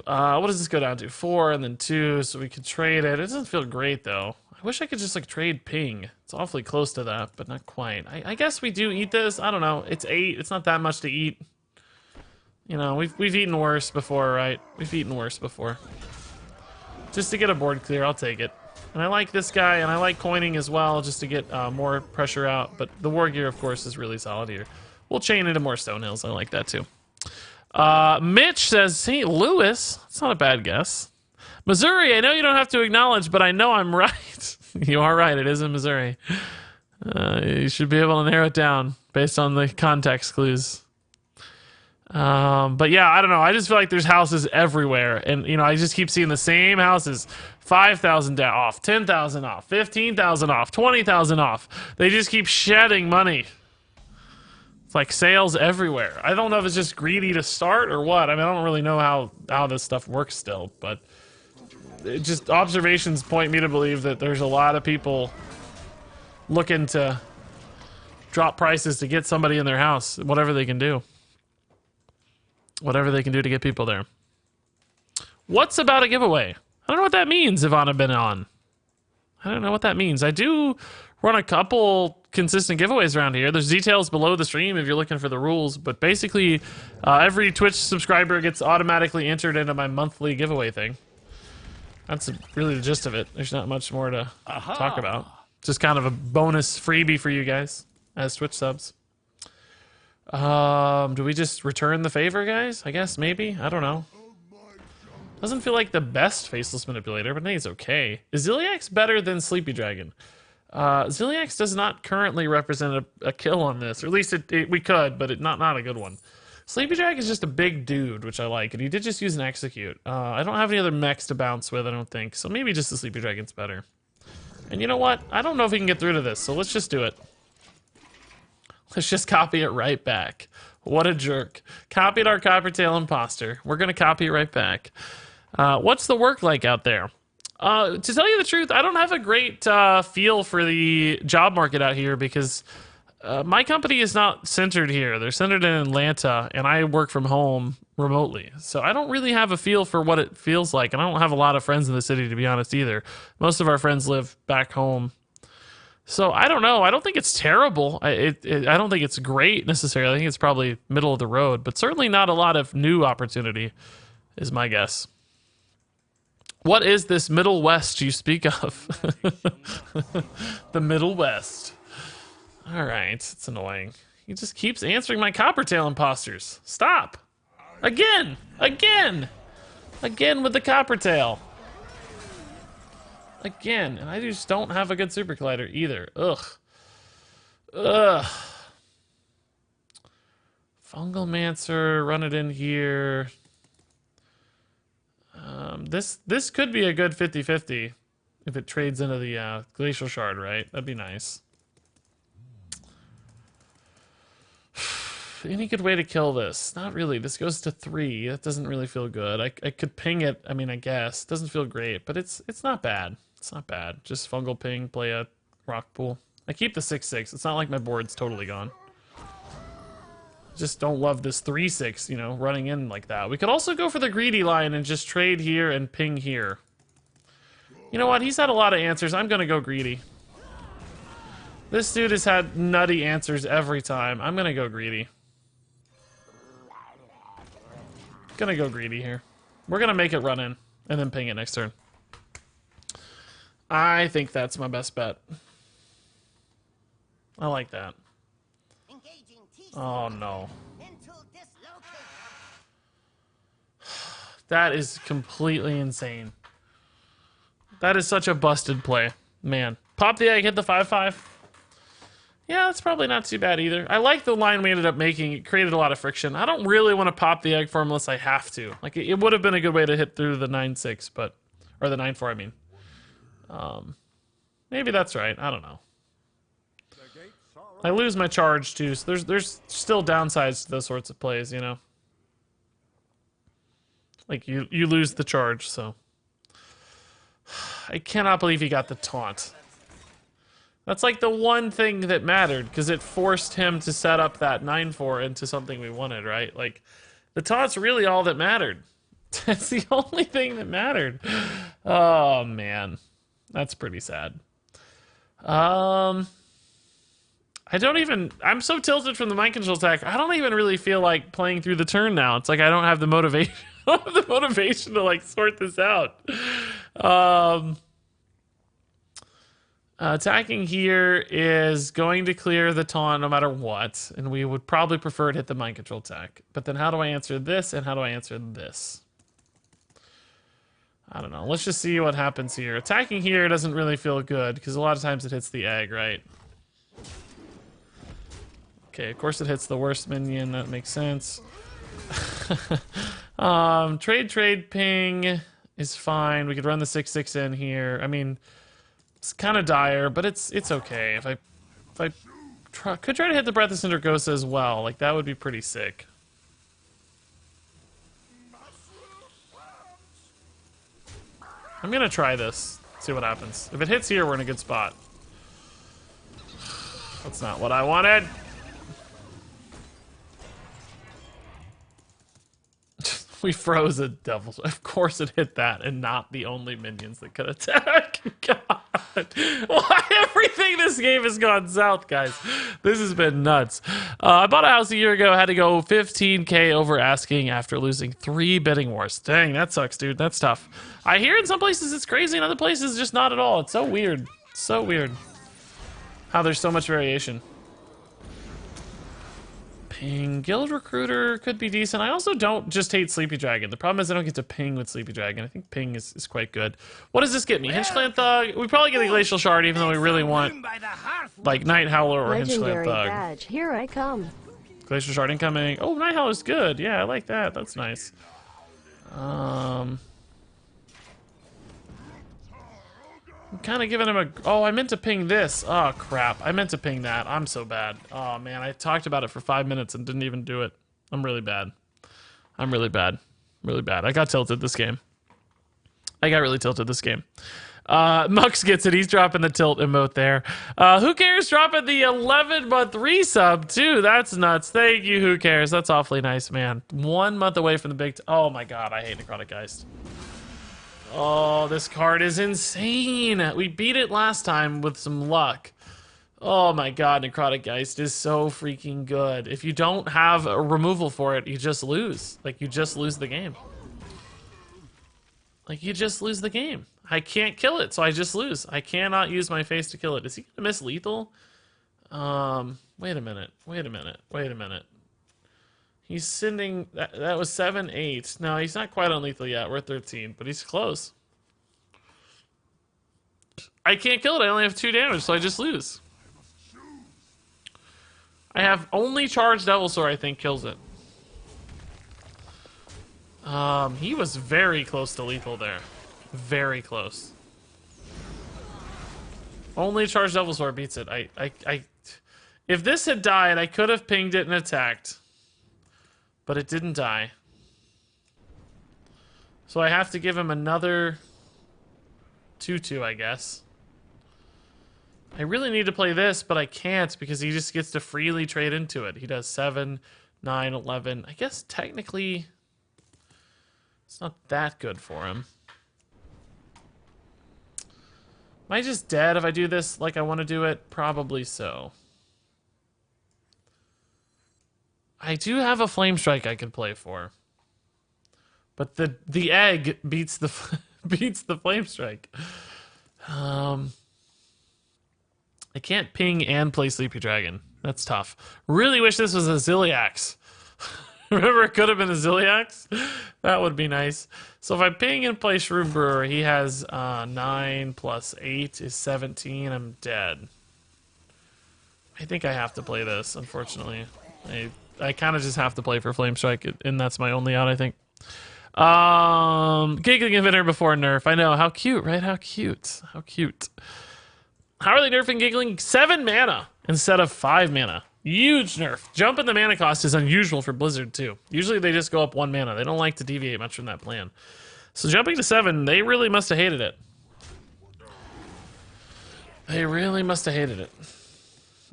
What does this go down to? 4 and then 2, so we could trade it. It doesn't feel great, though. I wish I could just, like, trade ping. It's awfully close to that, but not quite. I guess we do eat this. I don't know. It's 8. It's not that much to eat. You know, we've eaten worse before, right? We've eaten worse before. Just to get a board clear, I'll take it. And I like this guy, and I like coining as well, just to get more pressure out. But the war gear, of course, is really solid here. We'll chain into more stone hills. I like that, too. Mitch says St. Louis. That's not a bad guess. Missouri, I know you don't have to acknowledge, but I know I'm right. You are right. It is in Missouri. You should be able to narrow it down based on the context clues. But yeah, I don't know. I just feel like there's houses everywhere. And, you know, I just keep seeing the same houses. 5,000 off, 10,000 off, 15,000 off, 20,000 off. They just keep shedding money. It's like sales everywhere. I don't know if it's just greedy to start or what. I mean, I don't really know how this stuff works still, but just observations point me to believe that there's a lot of people looking to drop prices to get somebody in their house, whatever they can do. Whatever they can do to get people there. What's about a giveaway? I don't know what that means, Ivana been on. I don't know what that means. I do run a couple consistent giveaways around here. There's details below the stream if you're looking for the rules, but basically every Twitch subscriber gets automatically entered into my monthly giveaway thing. That's really the gist of it. There's not much more to talk about. Just kind of a bonus freebie for you guys as Twitch subs. Do we just return the favor, guys? I guess, maybe? I don't know. Doesn't feel like the best Faceless Manipulator, but I think it's okay. Is Ziliax better than Sleepy Dragon? Ziliax does not currently represent a kill on this. Or at least we could, but not a good one. Sleepy Dragon is just a big dude, which I like. And he did just use an Execute. I don't have any other mechs to bounce with, I don't think. So maybe just the Sleepy Dragon's better. And you know what? I don't know if we can get through to this, so let's just do it. Let's just copy it right back. What a jerk. Copied our Coppertail imposter. We're going to copy it right back. What's the work like out there? To tell you the truth, I don't have a great feel for the job market out here because my company is not centered here. They're centered in Atlanta, and I work from home remotely. So I don't really have a feel for what it feels like, and I don't have a lot of friends in the city, to be honest, either. Most of our friends live back home. So I don't know. I don't think it's terrible. I don't think it's great necessarily. I think it's probably middle of the road, but certainly not a lot of new opportunity is my guess. What is this Middle West you speak of? The Middle West. All right, it's annoying. He just keeps answering my Coppertail imposters. Stop. Again with the Coppertail. Again, and I just don't have a good Super Collider either. Ugh. Fungalmancer, run it in here. This could be a good 50-50 if it trades into the Glacial Shard, right? That'd be nice. Any good way to kill this? Not really. This goes to 3. That doesn't really feel good. I could ping it. I mean, I guess. Doesn't feel great, but it's not bad. It's not bad. Just fungal ping, play a rock pool. I keep the 6/6. It's not like my board's totally gone. Just don't love this 3/6, you know, running in like that. We could also go for the greedy line and just trade here and ping here. You know what? He's had a lot of answers. I'm going to go greedy. This dude has had nutty answers every time. I'm going to go greedy. Gonna go greedy here. We're going to make it run in and then ping it next turn. I think that's my best bet. I like that. Oh, no. That is completely insane. That is such a busted play. Man. Pop the egg, hit the 5/5. Yeah, that's probably not too bad either. I like the line we ended up making. It created a lot of friction. I don't really want to pop the egg for him unless I have to. Like, it would have been a good way to hit through the 9/6, but... Or the 9/4, I mean. Maybe that's right. I don't know. I lose my charge too, so there's still downsides to those sorts of plays, you know. Like you lose the charge, so I cannot believe he got the taunt. That's like the one thing that mattered, because it forced him to set up that 9-4 into something we wanted, right? Like, the taunt's really all that mattered. That's the only thing that mattered. Oh, man. That's pretty sad. I don't even... I'm so tilted from the mind control attack, I don't even really feel like playing through the turn now. It's like I don't have the motivation, to, like, sort this out. Attacking here is going to clear the taunt no matter what, and we would probably prefer to hit the mind control attack. But then how do I answer this, and how do I answer this? I don't know. Let's just see what happens here. Attacking here doesn't really feel good, because a lot of times it hits the egg, right? Okay, of course it hits the worst minion. That makes sense. Trade, ping is fine. We could run the 6/6 in here. I mean... It's kind of dire, but it's okay. If I could try to hit the Breath of Cindergosa as well, like that would be pretty sick. I'm gonna try this, see what happens. If it hits here, we're in a good spot. That's not what I wanted. We froze a devil. Of course it hit that and not the only minions that could attack. God. Why everything this game has gone south, guys. This has been nuts. I bought a house a year ago, had to go 15K over asking after losing 3 bidding wars. Dang, that sucks, dude. That's tough. I hear in some places it's crazy, in other places just not at all. It's so weird. So weird how there's so much variation. Ping. Guild Recruiter could be decent. I also don't just hate Sleepy Dragon. The problem is I don't get to ping with Sleepy Dragon. I think ping is quite good. What does this get me? Hinge-Clan Thug? We probably get a Glacial Shard, even though we really want, like, Night Howler or Hinge-Clan Thug. Badge. Here I come. Glacial Shard incoming. Oh, Night Howler's good. Yeah, I like that. That's nice. I'm kind of giving him a... Oh, I meant to ping this. Oh, crap. I meant to ping that. I'm so bad. Oh, man. I talked about it for 5 minutes and didn't even do it. I'm really bad. I'm really bad. Really bad. I got tilted this game. I got really tilted this game. Mux gets it. He's dropping the tilt emote there. Who cares? Dropping the 11-month resub, too. That's nuts. Thank you, Who cares? That's awfully nice, man. 1 month away from the big... Oh, my God. I hate Necrotic Geist. Oh, this card is insane. We beat it last time with some luck. Oh my god, Necrotic Geist is so freaking good. If you don't have a removal for it, you just lose. Like, you just lose the game. Like, you just lose the game. I can't kill it, so I just lose. I cannot use my face to kill it. Is he gonna miss lethal? Wait a minute. He's sending... That was 7-8. No, he's not quite on lethal yet. We're at 13, but he's close. I can't kill it. I only have 2 damage, so I just lose. I have only charged Devil Sword, I think, kills it. He was very close to lethal there. Very close. Only charged Devil Sword beats it. If this had died, I could have pinged it and attacked. But it didn't die. So I have to give him another 2/2, I guess. I really need to play this, but I can't because he just gets to freely trade into it. He does 7, 9, 11. I guess technically it's not that good for him. Am I just dead if I do this like I want to do it? Probably so. I do have a Flame Strike I could play for. But the egg beats the beats the Flame Strike. I can't ping and play Sleepy Dragon. That's tough. Really wish this was a Zilliax. Remember, it could have been a Zilliax? That would be nice. So if I ping and play Shroom Brewer, he has 9 plus 8 is 17. I'm dead. I think I have to play this, unfortunately. I kind of just have to play for Flame Strike, and that's my only out, I think. Giggling Inventor before nerf. I know. How cute, right? How cute. How cute. How are they nerfing Giggling? 7 mana instead of 5 mana. Huge nerf. Jumping the mana cost is unusual for Blizzard, too. Usually they just go up 1 mana. They don't like to deviate much from that plan. So jumping to 7, they really must have hated it. They really must have hated it.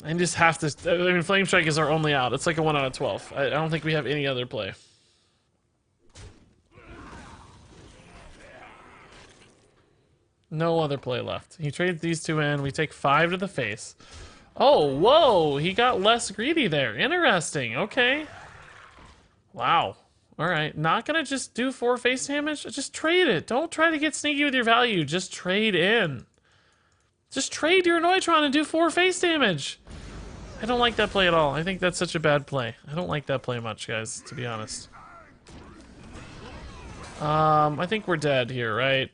I just have to... I mean, Flame Strike is our only out. It's like a 1 out of 12. I don't think we have any other play. No other play left. He trades these two in. We take 5 to the face. Oh, whoa! He got less greedy there. Interesting. Okay. Wow. Alright. Not gonna just do 4 face damage? Just trade it. Don't try to get sneaky with your value. Just trade in. Just trade your Neutron and do 4 face damage. I don't like that play at all. I think that's such a bad play. I don't like that play much, guys, to be honest. I think we're dead here, right?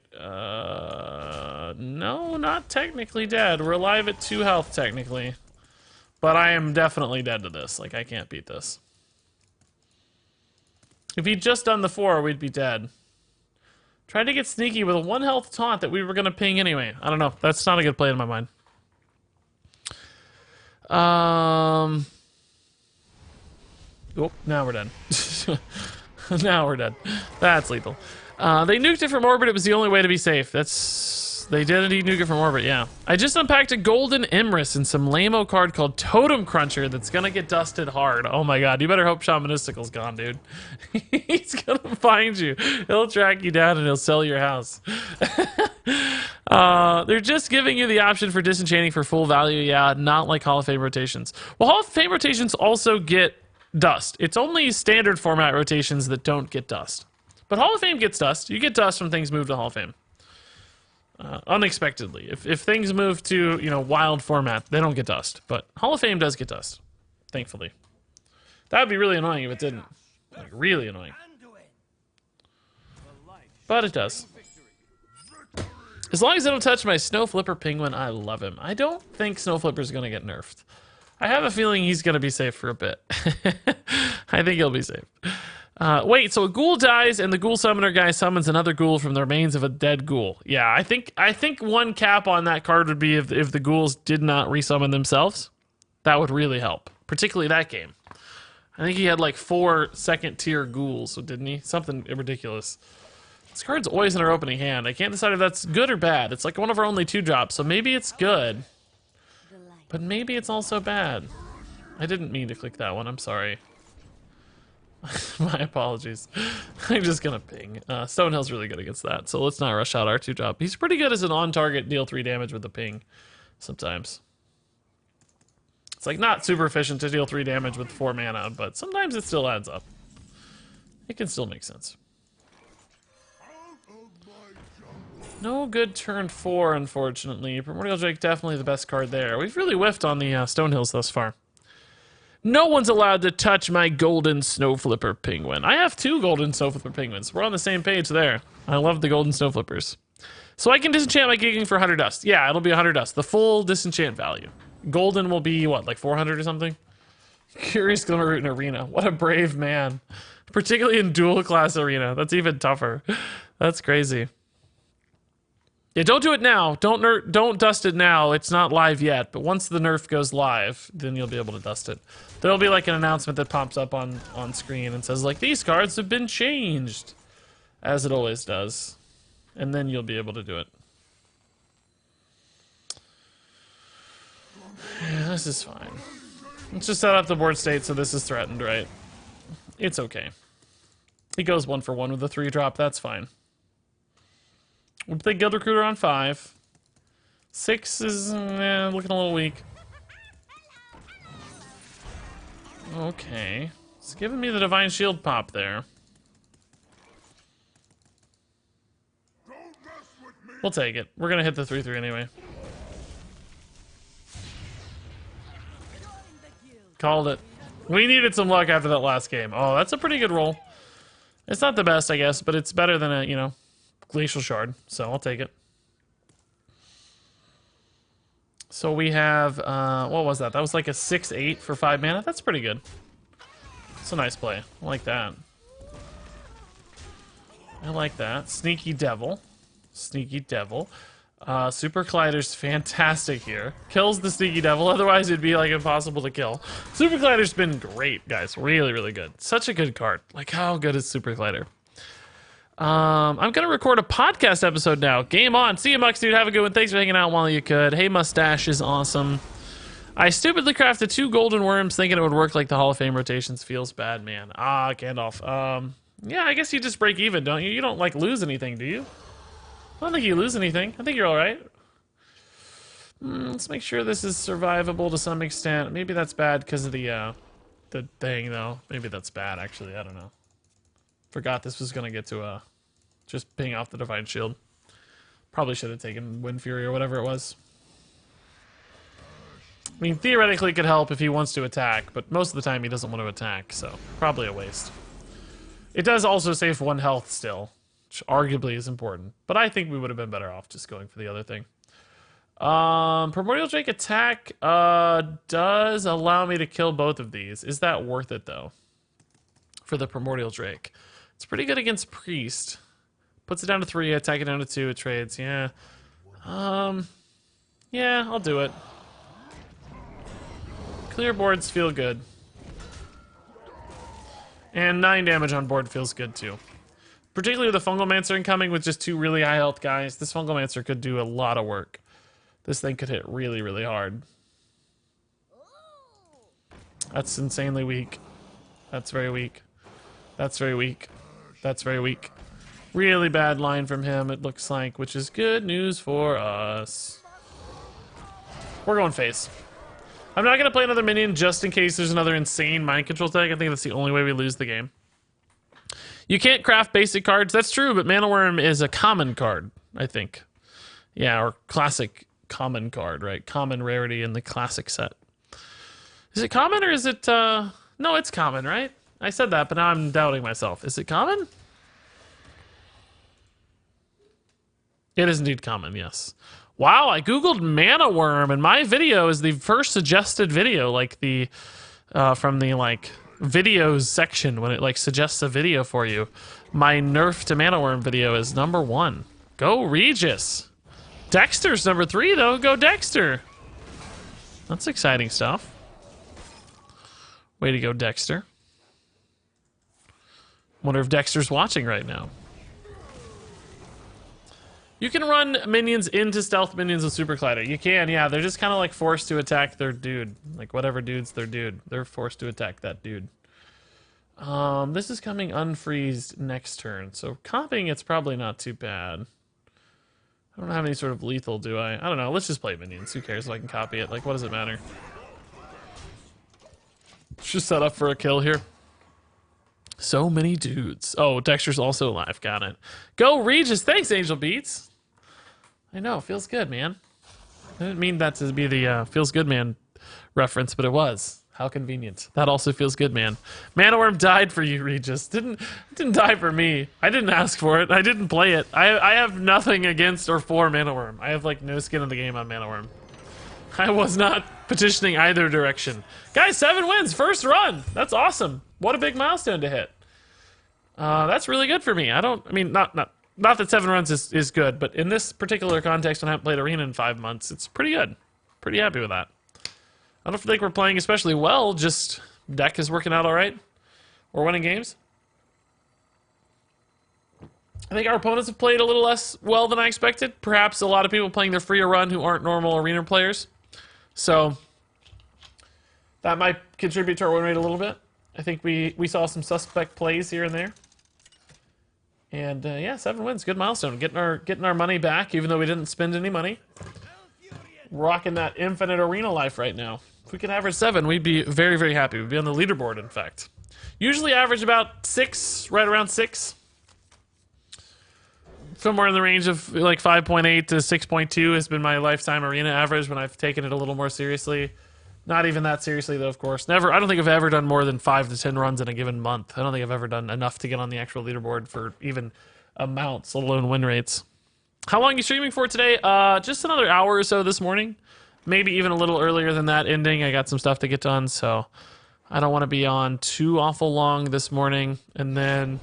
No, not technically dead. We're alive at 2 health, technically. But I am definitely dead to this. Like, I can't beat this. If he'd just done the 4, we'd be dead. Tried to get sneaky with a 1 health taunt that we were going to ping anyway. I don't know. That's not a good play in my mind. Oh, now we're done. Now we're dead. That's lethal. They nuked it from orbit. It was the only way to be safe. They did indeed nuke it from orbit, yeah. I just unpacked a golden Emrys and some lame-o card called Totem Cruncher that's gonna get dusted hard. Oh my god, you better hope Shamanistical's gone, dude. He's gonna find you. He'll track you down and he'll sell your house. They're just giving you the option for disenchanting for full value, yeah, not like Hall of Fame rotations. Well, Hall of Fame rotations also get dust. It's only standard format rotations that don't get dust. But Hall of Fame gets dust. You get dust when things move to Hall of Fame. Unexpectedly. If things move to, you know, wild format, they don't get dust. But Hall of Fame does get dust. Thankfully. That would be really annoying if it didn't. Like, really annoying. But it does. As long as I don't touch my Snow Flipper Penguin, I love him. I don't think Snow Flipper's gonna get nerfed. I have a feeling he's gonna be safe for a bit. I think he'll be safe. Wait, so a ghoul dies and the ghoul summoner guy summons another ghoul from the remains of a dead ghoul. Yeah, I think one cap on that card would be if the ghouls did not resummon themselves. That would really help, particularly that game. I think he had like 4 second-tier ghouls, didn't he? Something ridiculous. This card's always in our opening hand. I can't decide if that's good or bad. It's like one of our only 2 drops, so maybe it's good. But maybe it's also bad. I didn't mean to click that one, I'm sorry. My apologies. I'm just gonna ping. Stonehill's really good against that, so let's not rush out our 2 drop. He's pretty good as an on-target deal 3 damage with the ping, sometimes. It's like not super efficient to deal 3 damage with 4 mana, but sometimes it still adds up. It can still make sense. No good turn 4, unfortunately. Primordial Drake definitely the best card there. We've really whiffed on the Stonehills thus far. No one's allowed to touch my golden Snow Flipper Penguin. I have 2 golden Snow Flipper Penguins. We're on the same page there. I love the golden Snow Flippers. So I can disenchant my gigging for 100 dust. Yeah, it'll be 100 dust. The full disenchant value. Golden will be, what, like 400 or something? Curious Glimmer Root in Arena. What a brave man. Particularly in dual class Arena. That's even tougher. That's crazy. Yeah, don't do it now. Don't dust it now. It's not live yet, but once the nerf goes live, then you'll be able to dust it. There'll be like an announcement that pops up on screen and says like, these cards have been changed, as it always does. And then you'll be able to do it. Yeah, this is fine. Let's just set up the board state so this is threatened, right? It's okay. He goes 1 for 1 with a 3 drop, that's fine. We'll play Guild Recruiter on 5. 6 is looking a little weak. Okay. It's giving me the Divine Shield pop there. We'll take it. We're gonna hit the 3/3 anyway. Called it. We needed some luck after that last game. Oh, that's a pretty good roll. It's not the best, I guess, but it's better than a, you know, Glacial Shard, so I'll take it. So we have, what was that? That was like a 6/8 for 5 mana. That's pretty good. It's a nice play. I like that. I like that. Sneaky Devil. Sneaky Devil. Super Collider's fantastic here. Kills the Sneaky Devil, otherwise it'd be like impossible to kill. Super Collider's been great, guys. Really, really good. Such a good card. Like, how good is Super Collider? I'm gonna record a podcast episode now. Game on. See you, Mux, dude. Have a good one. Thanks for hanging out while you could. Hey, Mustache is awesome. I stupidly crafted 2 golden worms thinking it would work like the Hall of Fame rotations. Feels bad, man. Ah, Gandalf. Yeah, I guess you just break even, don't you? You don't, like, lose anything, do you? I don't think you lose anything. I think you're alright. Let's make sure this is survivable to some extent. Maybe that's bad because of the thing, though. Maybe that's bad, actually. I don't know. Forgot this was gonna get to, just ping off the Divine Shield. Probably should have taken Wind Fury or whatever it was. I mean, theoretically it could help if he wants to attack, but most of the time he doesn't want to attack, so probably a waste. It does also save 1 health still, which arguably is important, but I think we would have been better off just going for the other thing. Primordial Drake attack does allow me to kill both of these. Is that worth it, though, for the Primordial Drake? It's pretty good against Priest. Puts it down to 3, attack it down to 2, it trades, yeah. Yeah, I'll do it. Clear boards feel good. And 9 damage on board feels good too. Particularly with the Fungalmancer incoming with just 2 really high health guys. This Fungalmancer could do a lot of work. This thing could hit really, really hard. That's insanely weak. That's very weak. That's very weak. That's very weak. Really bad line from him, it looks like, which is good news for us. We're going face. I'm not going to play another minion just in case there's another insane mind control tag. I think that's the only way we lose the game. You can't craft basic cards. That's true, but Mana Worm is a common card, I think. Yeah, or classic common card, right? Common rarity in the classic set. Is it common or is it... No, it's common, right? I said that, but now I'm doubting myself. Is it common? It is indeed common, yes. Wow, I googled Mana Worm, and my video is the first suggested video, like the from the like videos section when it like suggests a video for you. My nerf to Mana Worm video is number 1. Go Regis. Dexter's number 3 though. Go Dexter. That's exciting stuff. Way to go, Dexter. Wonder if Dexter's watching right now. You can run minions into stealth minions with Super Collider. You can, yeah. They're just kind of like forced to attack their dude. Like whatever dude's their dude. They're forced to attack that dude. This is coming unfreezed next turn. So comping it's probably not too bad. I don't have any sort of lethal, do I? I don't know. Let's just play minions. Who cares if I can copy it? Like, what does it matter? Let's just set up for a kill here. So many dudes. Oh, Dexter's also alive. Got it. Go Regis. Thanks, Angel Beats. I know. Feels good, man. I didn't mean that to be the feels good, man reference, but it was. How convenient. That also feels good, man. Mana Worm died for you, Regis. Didn't die for me. I didn't ask for it. I didn't play it. I have nothing against or for Mana Worm. I have like no skin in the game on Mana Worm. I was not petitioning either direction. Guys, 7 wins. First run. That's awesome. What a big milestone to hit. That's really good for me. I mean, not that 7 runs is good, but in this particular context, when I haven't played Arena in 5 months, it's pretty good. Pretty happy with that. I don't think we're playing especially well, just deck is working out all right. We're winning games. I think our opponents have played a little less well than I expected. Perhaps a lot of people playing their freer run who aren't normal Arena players. So that might contribute to our win rate a little bit. I think we saw some suspect plays here and there. And yeah, 7 wins, good milestone. Getting our money back, even though we didn't spend any money. Rocking that infinite arena life right now. If we could average 7, we'd be very, very happy. We'd be on the leaderboard, in fact. Usually average about 6, right around 6. Somewhere in the range of like 5.8 to 6.2 has been my lifetime arena average when I've taken it a little more seriously. Not even that seriously, though, of course. Never. I don't think I've ever done more than 5 to 10 runs in a given month. I don't think I've ever done enough to get on the actual leaderboard for even amounts, let alone win rates. How long are you streaming for today? Just another hour or so this morning. Maybe even a little earlier than that ending. I got some stuff to get done, so I don't want to be on too awful long this morning. And then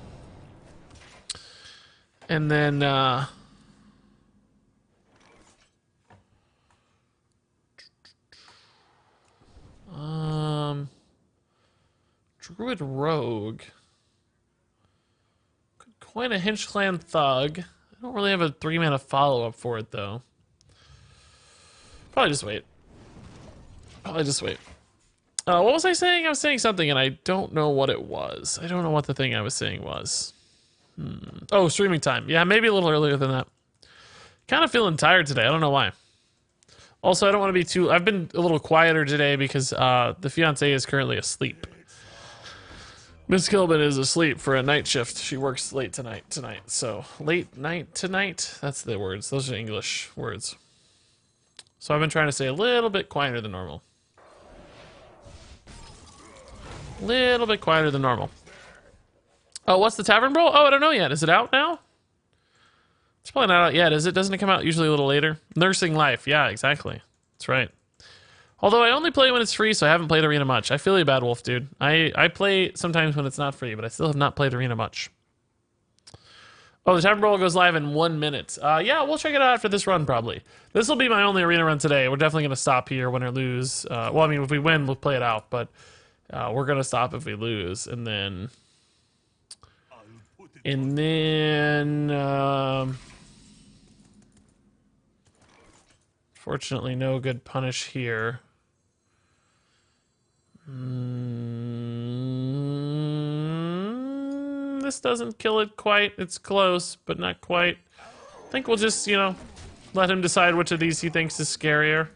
Druid Rogue. Good Point a Hinch Clan Thug. I don't really have a 3-mana follow-up for it, though. Probably just wait. What was I saying? I was saying something, and I don't know what it was. I don't know what the thing I was saying was. Oh, streaming time. Yeah, maybe a little earlier than that. Kind of feeling tired today. I don't know why. Also, I don't want to be too... I've been a little quieter today because the fiancé is currently asleep. Miss Kilbin is asleep for a night shift. She works late tonight. So, late night tonight? That's the words. Those are English words. So I've been trying to stay a little bit quieter than normal. Little bit quieter than normal. Oh, what's the Tavern Brawl? Oh, I don't know yet. Is it out now? It's probably not out yet, is it? Doesn't it come out usually a little later? Nursing Life. Yeah, exactly. That's right. Although I only play when it's free, so I haven't played Arena much. I feel you, Bad Wolf, dude. I play sometimes when it's not free, but I still have not played Arena much. Oh, the Tavern Brawl goes live in 1 minute. Yeah, we'll check it out after this run, probably. This will be my only Arena run today. We're definitely going to stop here, win or lose. Well, I mean, if we win, we'll play it out, but we're going to stop if we lose. And then... Fortunately, no good punish here. This doesn't kill it quite. It's close, but not quite. I think we'll just, you know, let him decide which of these he thinks is scarier.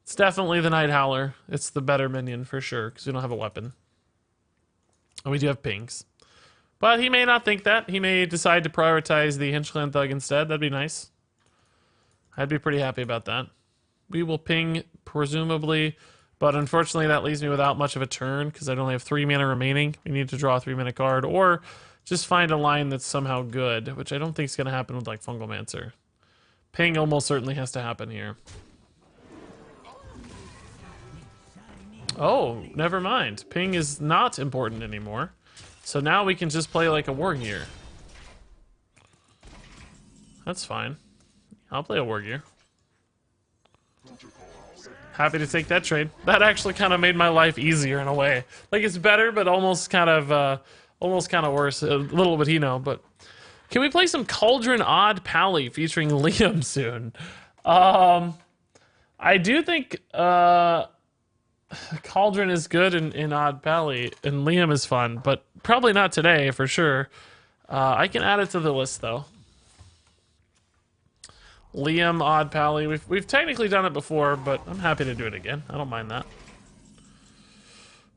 It's definitely the Night Howler. It's the better minion for sure, because we don't have a weapon. And we do have pings. But he may not think that. He may decide to prioritize the Hinchland Thug instead. That'd be nice. I'd be pretty happy about that. We will ping, presumably, but unfortunately that leaves me without much of a turn because I only have 3 mana remaining. We need to draw a 3-mana card or just find a line that's somehow good, which I don't think is going to happen with like Fungal Mancer. Ping almost certainly has to happen here. Oh, never mind. Ping is not important anymore. So now we can just play like a War Gear. That's fine. I'll play a War Gear. Happy to take that trade. That actually kind of made my life easier in a way. Like it's better, but almost kind of worse. A little bit, but can we play some Cauldron Odd Pally featuring Liam soon? I do think Cauldron is good in Odd Pally, and Liam is fun, but probably not today for sure. I can add it to the list though. Liam, Odd Pally. We've technically done it before, but I'm happy to do it again. I don't mind that.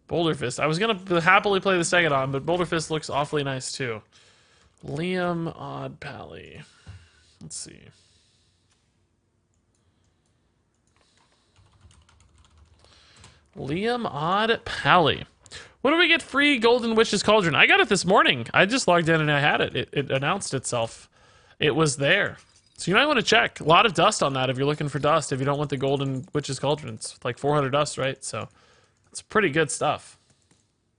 Boulder Fist. I was gonna happily play the Stegodon, but Boulder Fist looks awfully nice too. Liam, Odd Pally. Let's see. Liam, Odd Pally. When do we get free Golden Witch's Cauldron? I got it this morning. I just logged in and I had it. It announced itself. It was there. So you might want to check. A lot of dust on that if you're looking for dust. If you don't want the Golden Witch's Cauldron, it's like 400 dust, right? So it's pretty good stuff.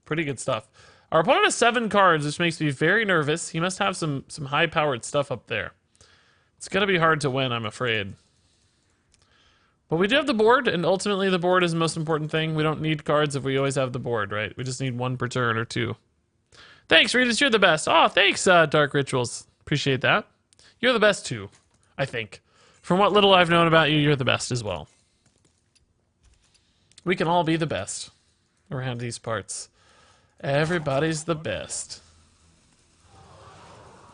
Pretty good stuff. Our opponent has 7 cards, which makes me very nervous. He must have some high-powered stuff up there. It's going to be hard to win, I'm afraid. But we do have the board, and ultimately the board is the most important thing. We don't need cards if we always have the board, right? We just need 1 per turn or 2. Thanks, Regis. You're the best. Oh, thanks, Dark Rituals. Appreciate that. You're the best, too. I think. From what little I've known about you, you're the best as well. We can all be the best around these parts. Everybody's the best.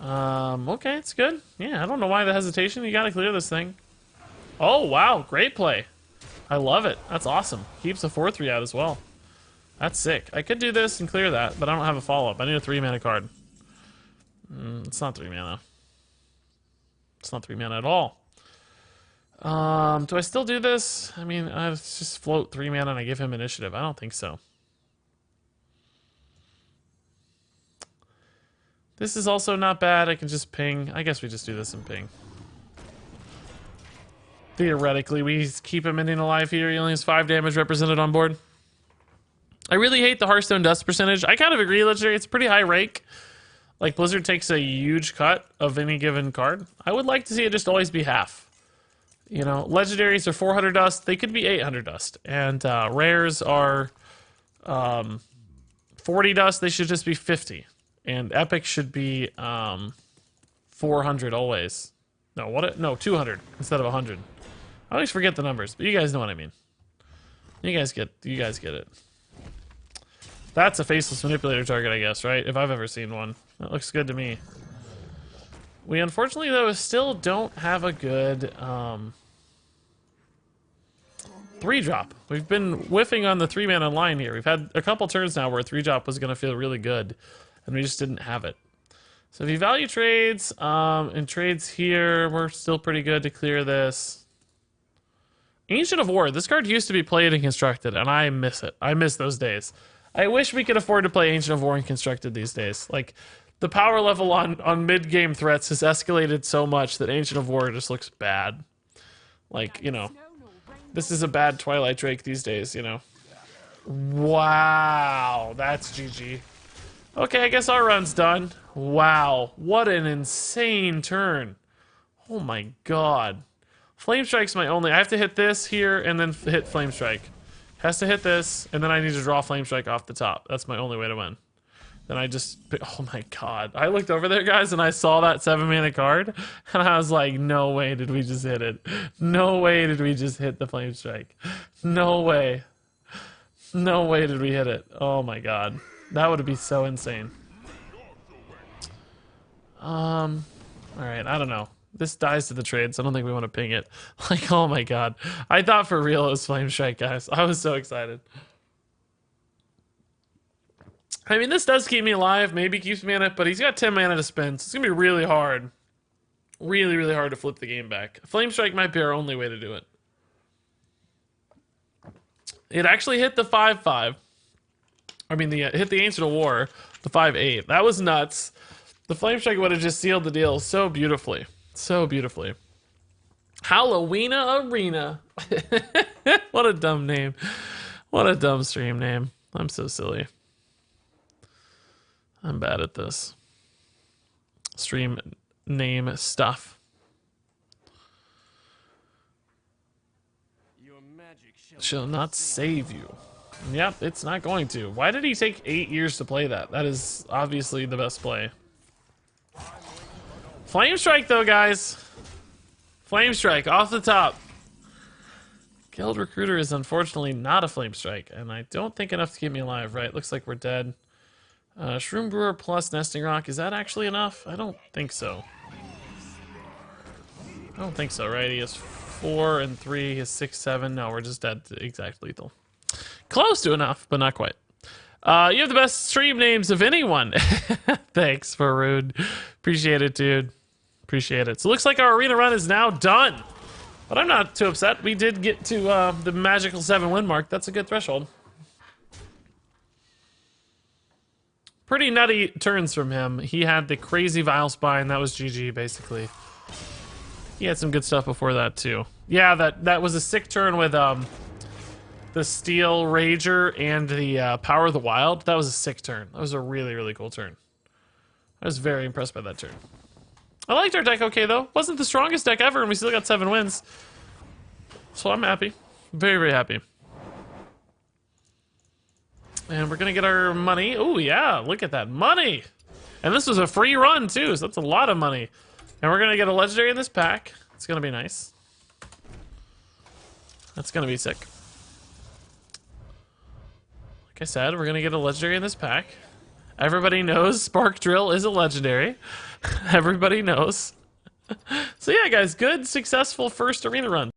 Okay, it's good. Yeah, I don't know why the hesitation. You gotta clear this thing. Oh, wow. Great play. I love it. That's awesome. Keeps a 4/3 out as well. That's sick. I could do this and clear that, but I don't have a follow-up. I need a 3-mana card. It's not 3 mana. It's not 3 mana at all. Do I still do this? I mean, I just float 3 mana and I give him initiative. I don't think so. This is also not bad. I can just ping. I guess we just do this and ping. Theoretically, we keep him minion alive here. He only has 5 damage represented on board. I really hate the Hearthstone dust percentage. I kind of agree, Legendary. It's pretty high rake. Like, Blizzard takes a huge cut of any given card. I would like to see it just always be half. You know, Legendaries are 400 dust. They could be 800 dust. And rares are 40 dust. They should just be 50. And epic should be 400 always. No, no, 200 instead of 100. I always forget the numbers, but you guys know what I mean. You guys get it. That's a faceless manipulator target, I guess, right? If I've ever seen one. That looks good to me. We unfortunately, though, still don't have a good 3-drop. We've been whiffing on the 3-mana line here. We've had a couple turns now where a 3-drop was going to feel really good, and we just didn't have it. So if you value trades, and trades here, we're still pretty good to clear this. Ancient of War. This card used to be played and constructed, and I miss it. I miss those days. I wish we could afford to play Ancient of War and constructed these days. Like, the power level on mid-game threats has escalated so much that Ancient of War just looks bad. Like, you know, this is a bad Twilight Drake these days, you know. Wow, that's GG. Okay, I guess our run's done. Wow, what an insane turn. Oh my god. Flame Strike's my only... I have to hit this here and then hit Flame Strike. Has to hit this, and then I need to draw Flame Strike off the top. That's my only way to win. Then I just... Oh my god. I looked over there, guys, and I saw that 7-mana card, and I was like, no way did we just hit it. No way did we just hit the Flame Strike. No way. No way did we hit it. Oh my god. That would be so insane. Alright, I don't know. This dies to the trades. I don't think we want to ping it. Like, oh my god. I thought for real it was Flame Strike, guys. I was so excited. I mean, this does keep me alive. Maybe keeps me in it, but he's got 10 mana to spend, so it's going to be really hard. Really, really hard to flip the game back. Flame Strike might be our only way to do it. It actually hit the 5/5. I mean, hit the Ancient of War, the 5/8. That was nuts. The Flame Strike would have just sealed the deal so beautifully. So beautifully. Halloweena Arena. What a dumb name. What a dumb stream name. I'm so silly. I'm bad at this. Stream name stuff. Your magic shall not save you. Yep, it's not going to. Why did he take 8 years to play that? That is obviously the best play. Flame Strike, though, guys. Flame Strike, off the top. Guild Recruiter is unfortunately not a Flame Strike, and I don't think enough to keep me alive, right? Looks like we're dead. Shroom Brewer plus Nesting Rock, is that actually enough? I don't think so. I don't think so, right? He has 4 and 3, he has 6, 7. No, we're just dead to exact lethal. Close to enough, but not quite. You have the best stream names of anyone. Thanks, Farood. Appreciate it, dude. Appreciate it. So it looks like our arena run is now done. But I'm not too upset. We did get to the magical 7-win mark. That's a good threshold. Pretty nutty turns from him. He had the crazy Vile Spine. That was GG, basically. He had some good stuff before that, too. Yeah, that was a sick turn with the Steel Rager and the Power of the Wild. That was a sick turn. That was a really, really cool turn. I was very impressed by that turn. I liked our deck okay, though. Wasn't the strongest deck ever, and we still got 7 wins. So I'm happy. Very, very happy. And we're going to get our money. Oh, yeah, look at that money. And this was a free run, too, so that's a lot of money. And we're going to get a legendary in this pack. It's going to be nice. That's going to be sick. Like I said, we're going to get a legendary in this pack. Everybody knows Spark Drill is a legendary. Everybody knows. So yeah, guys, good, successful first arena run.